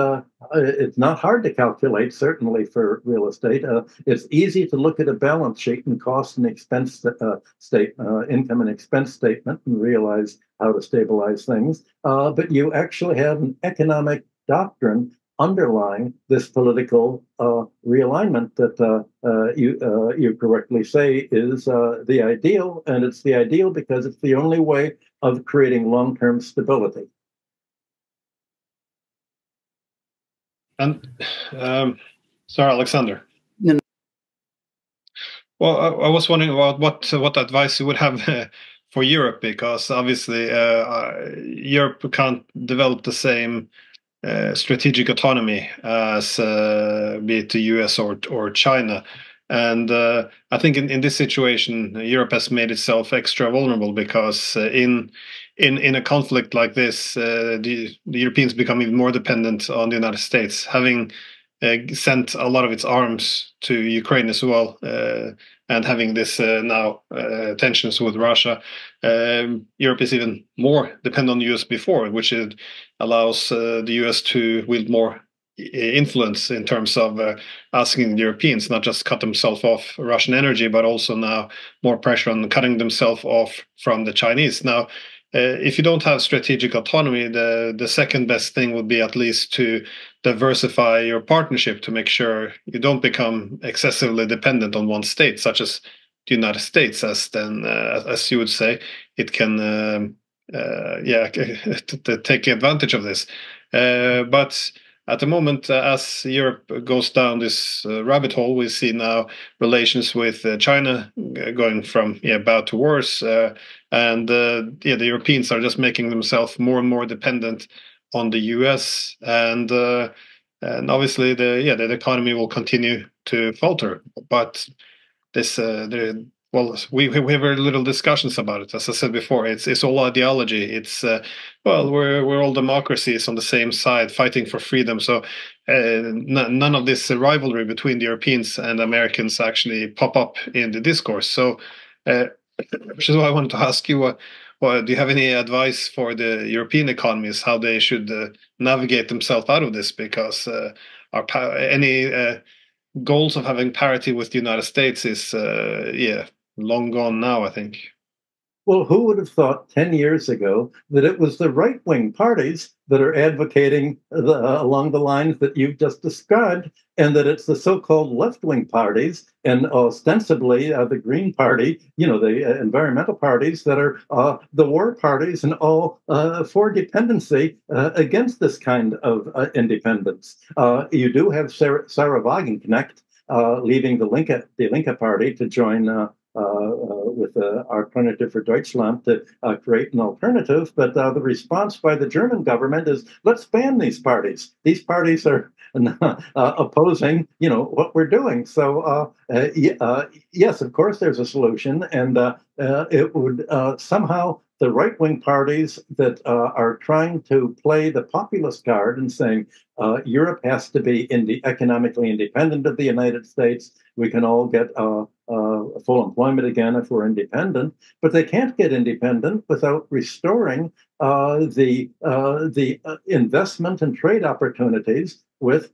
it's not hard to calculate, certainly for real estate. It's easy to look at a balance sheet and cost and expense income and expense statement and realize how to stabilize things. But you actually have an economic doctrine underlying this political realignment that you correctly say is the ideal, and it's the ideal because it's the only way of creating long-term stability. And sorry, Alexander. No. Well, I was wondering about what advice you would have for Europe, because obviously Europe can't develop the same strategic autonomy as be it the US or China. And I think in this situation, Europe has made itself extra vulnerable because in a conflict like this, the Europeans become even more dependent on the United States, having sent a lot of its arms to Ukraine as well, and having this now tensions with Russia. Europe is even more dependent on the US before, which it allows the US to wield more influence in terms of asking the Europeans not just cut themselves off Russian energy, but also now more pressure on cutting themselves off from the Chinese. Now, if you don't have strategic autonomy, the second best thing would be at least to diversify your partnership to make sure you don't become excessively dependent on one state, such as the United States, as you would say, it can take advantage of this. But at the moment, as Europe goes down this rabbit hole, we see now relations with China going from bad to worse, and the Europeans are just making themselves more and more dependent on the US, and obviously the economy will continue to falter. But this we have very little discussions about it. As I said before, it's all ideology. It's we're all democracies on the same side fighting for freedom. So none of this rivalry between the Europeans and Americans actually pop up in the discourse. So which is why I wanted to ask you, do you have any advice for the European economies how they should navigate themselves out of this? Because any goals of having parity with the United States is long gone now, I think. Well, who would have thought 10 years ago that it was the right-wing parties that are advocating along the lines that you've just described, and that it's the so-called left-wing parties and ostensibly the Green Party, the environmental parties that are the war parties and all for dependency against this kind of independence. You do have Sarah Wagenknecht leaving the Linke Party to join with Alternative for Deutschland to create an alternative. But the response by the German government is, let's ban these parties. These parties are opposing, what we're doing. So yes, of course, there's a solution, and it would somehow the right-wing parties that are trying to play the populist card and saying Europe has to be economically independent of the United States. We can all get full employment again if we're independent, but they can't get independent without restoring the investment and trade opportunities with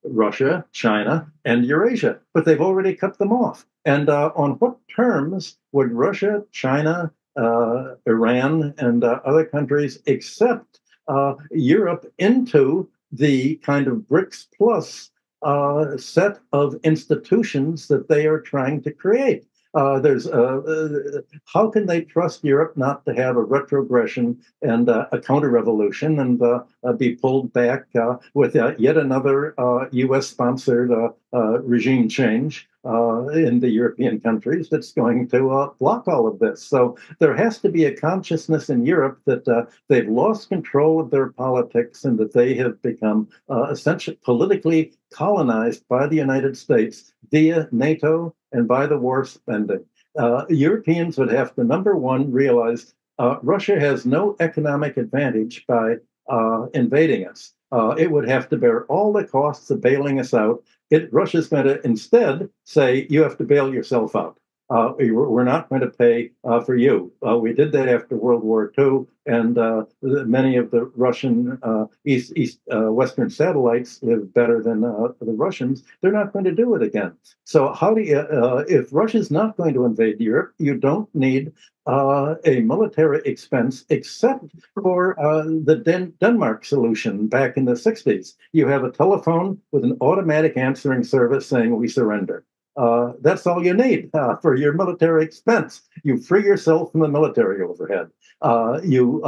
Russia, China, and Eurasia. But they've already cut them off. And on what terms would Russia, China, Iran, and other countries accept Europe into the kind of BRICS plus set of institutions that they are trying to create? How can they trust Europe not to have a retrogression and a counter-revolution and be pulled back with yet another U.S.-sponsored regime change in the European countries that's going to block all of this? So there has to be a consciousness in Europe that they've lost control of their politics and that they have become essentially politically colonized by the United States via NATO and by the war spending. Europeans would have to, number one, realize Russia has no economic advantage by invading us. It would have to bear all the costs of bailing us out. Russia's going to instead say, you have to bail yourself out. We're not going to pay for you. We did that after World War II, and many of the Russian Western satellites live better than the Russians. They're not going to do it again. So how do you, if Russia's not going to invade Europe, you don't need a military expense except for the Denmark solution back in the 60s. You have a telephone with an automatic answering service saying, we surrender. That's all you need for your military expense. You free yourself from the military overhead. You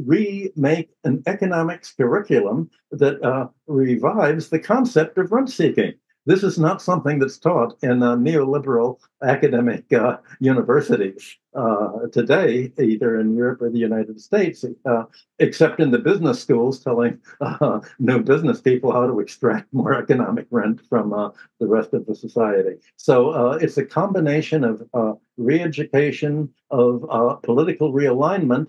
remake an economics curriculum that revives the concept of rent seeking. This is not something that's taught in neoliberal academic universities today, either in Europe or the United States, except in the business schools telling new business people how to extract more economic rent from the rest of the society. So it's a combination of re-education, of political realignment,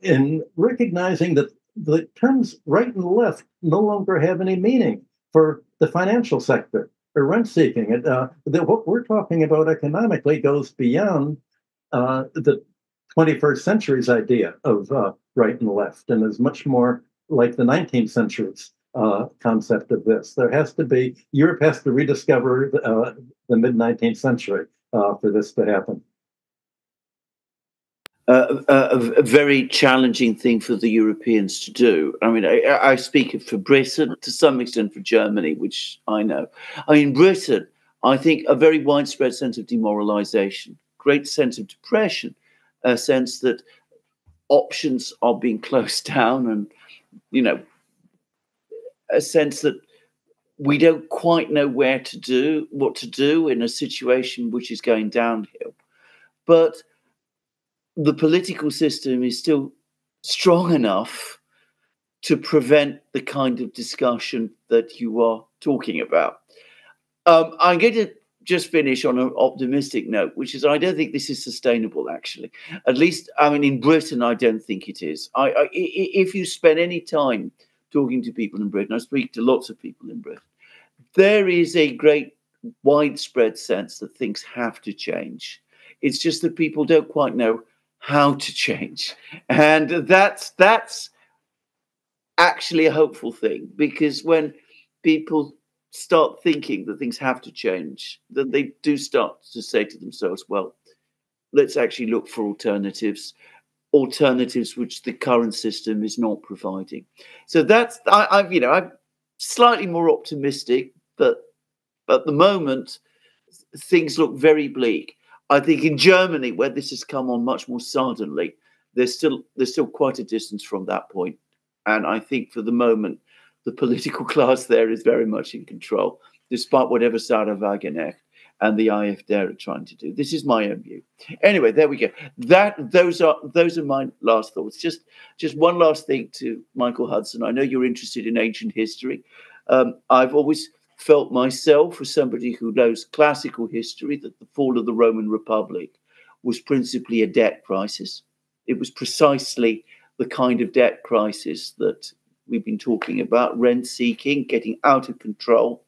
in recognizing that the terms right and left no longer have any meaning for the financial sector or rent seeking. What we're talking about economically goes beyond the 21st century's idea of right and left, and is much more like the 19th century's concept of this. Europe has to rediscover the mid 19th century for this to happen. A very challenging thing for the Europeans to do. I mean, I speak for Britain, to some extent for Germany, which I know. I mean, Britain, I think a very widespread sense of demoralization, great sense of depression, a sense that options are being closed down, and, you know, a sense that we don't quite know what to do in a situation which is going downhill. But the political system is still strong enough to prevent the kind of discussion that you are talking about. I'm going to just finish on an optimistic note, which is I don't think this is sustainable, actually. At least, I mean, in Britain, I don't think it is. If you spend any time talking to people in Britain, I speak to lots of people in Britain, there is a great widespread sense that things have to change. It's just that people don't quite know how to change. And that's actually a hopeful thing, because when people start thinking that things have to change, then they do start to say to themselves, well, let's actually look for alternatives which the current system is not providing. So that's I'm slightly more optimistic, but at the moment things look very bleak. I think in Germany, where this has come on much more suddenly, there's still quite a distance from that point. And I think for the moment, the political class there is very much in control, despite whatever Sarah Wagenknecht and the AfD are trying to do. This is my own view. Anyway, there we go. Those are my last thoughts. Just one last thing to Michael Hudson. I know you're interested in ancient history. I've always felt myself, as somebody who knows classical history, that the fall of the Roman Republic was principally a debt crisis. It was precisely the kind of debt crisis that we've been talking about, rent seeking, getting out of control,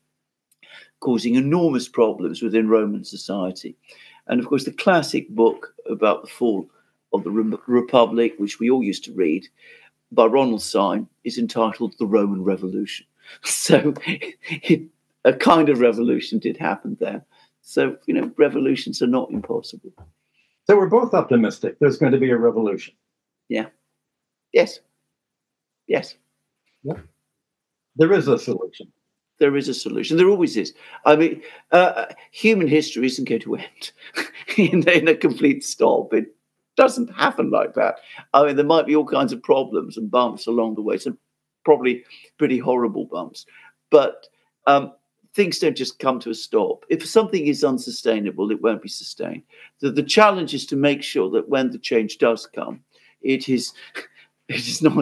causing enormous problems within Roman society. And of course, the classic book about the fall of the Republic, which we all used to read, by Ronald Syme, is entitled The Roman Revolution. So a kind of revolution did happen there. So, revolutions are not impossible. So we're both optimistic. There's going to be a revolution. Yeah. Yes. Yes. Yeah. There is a solution. There is a solution. There always is. I mean, human history isn't going to end in a complete stop. It doesn't happen like that. I mean, there might be all kinds of problems and bumps along the way, some probably pretty horrible bumps. But things don't just come to a stop. If something is unsustainable, it won't be sustained. The challenge is to make sure that when the change does come, it is not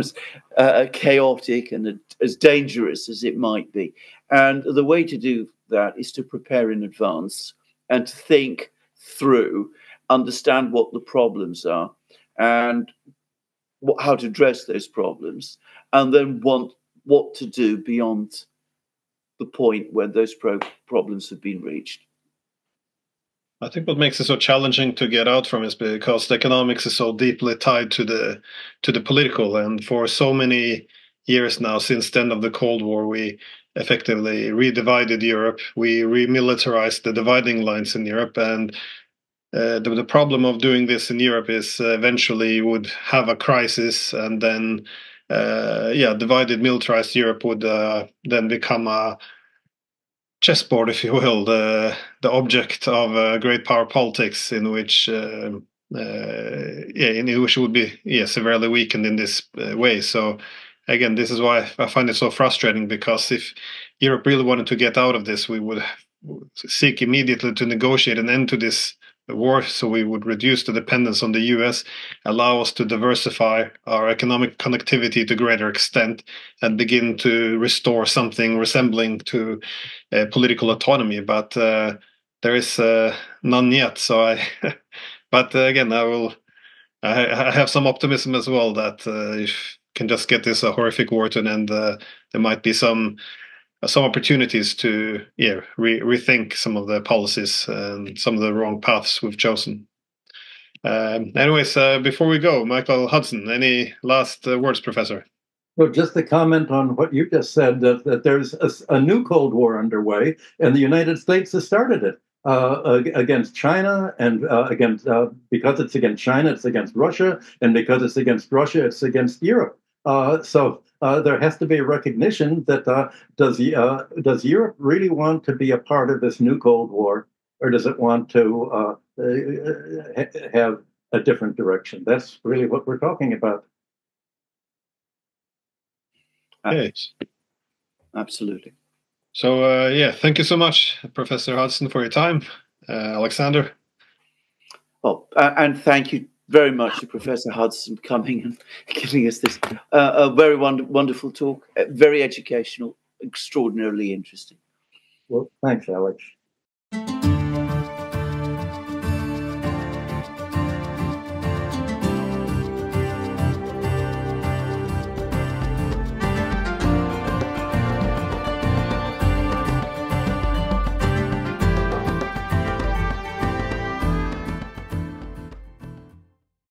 as chaotic and as dangerous as it might be. And the way to do that is to prepare in advance and to think through, understand what the problems are and how to address those problems, and then what to do beyond the point where those problems have been reached. I think what makes it so challenging to get out from is because the economics is so deeply tied to the political, and for so many years now, since the end of the Cold War, we effectively redivided Europe. We remilitarized the dividing lines in Europe, and the problem of doing this in Europe is eventually you would have a crisis, and then divided militarized Europe would then become a chessboard, if you will, the object of great power politics, in which it would be severely weakened in this way. So again, this is why I find it so frustrating, because if Europe really wanted to get out of this, we would seek immediately to negotiate an end to this war, so we would reduce the dependence on the US, allow us to diversify our economic connectivity to a greater extent, and begin to restore something resembling to political autonomy. But there is none yet. So but again, I have some optimism as well that if can just get this horrific war to an end, there might be some opportunities to rethink some of the policies and some of the wrong paths we've chosen. Anyways, before we go, Michael Hudson, any last words, Professor? Well, just to comment on what you just said, that there's a new Cold War underway, and the United States has started it against China, and because it's against China, it's against Russia, and because it's against Russia, it's against Europe. So there has to be a recognition that does Europe really want to be a part of this new Cold War, or does it want to have a different direction? That's really what we're talking about. Yes. Absolutely. So, thank you so much, Professor Hudson, for your time. Alexander? Oh, and thank you very much to Professor Hudson for coming and giving us this a very wonderful talk, very educational, extraordinarily interesting. Well, thanks, Alex.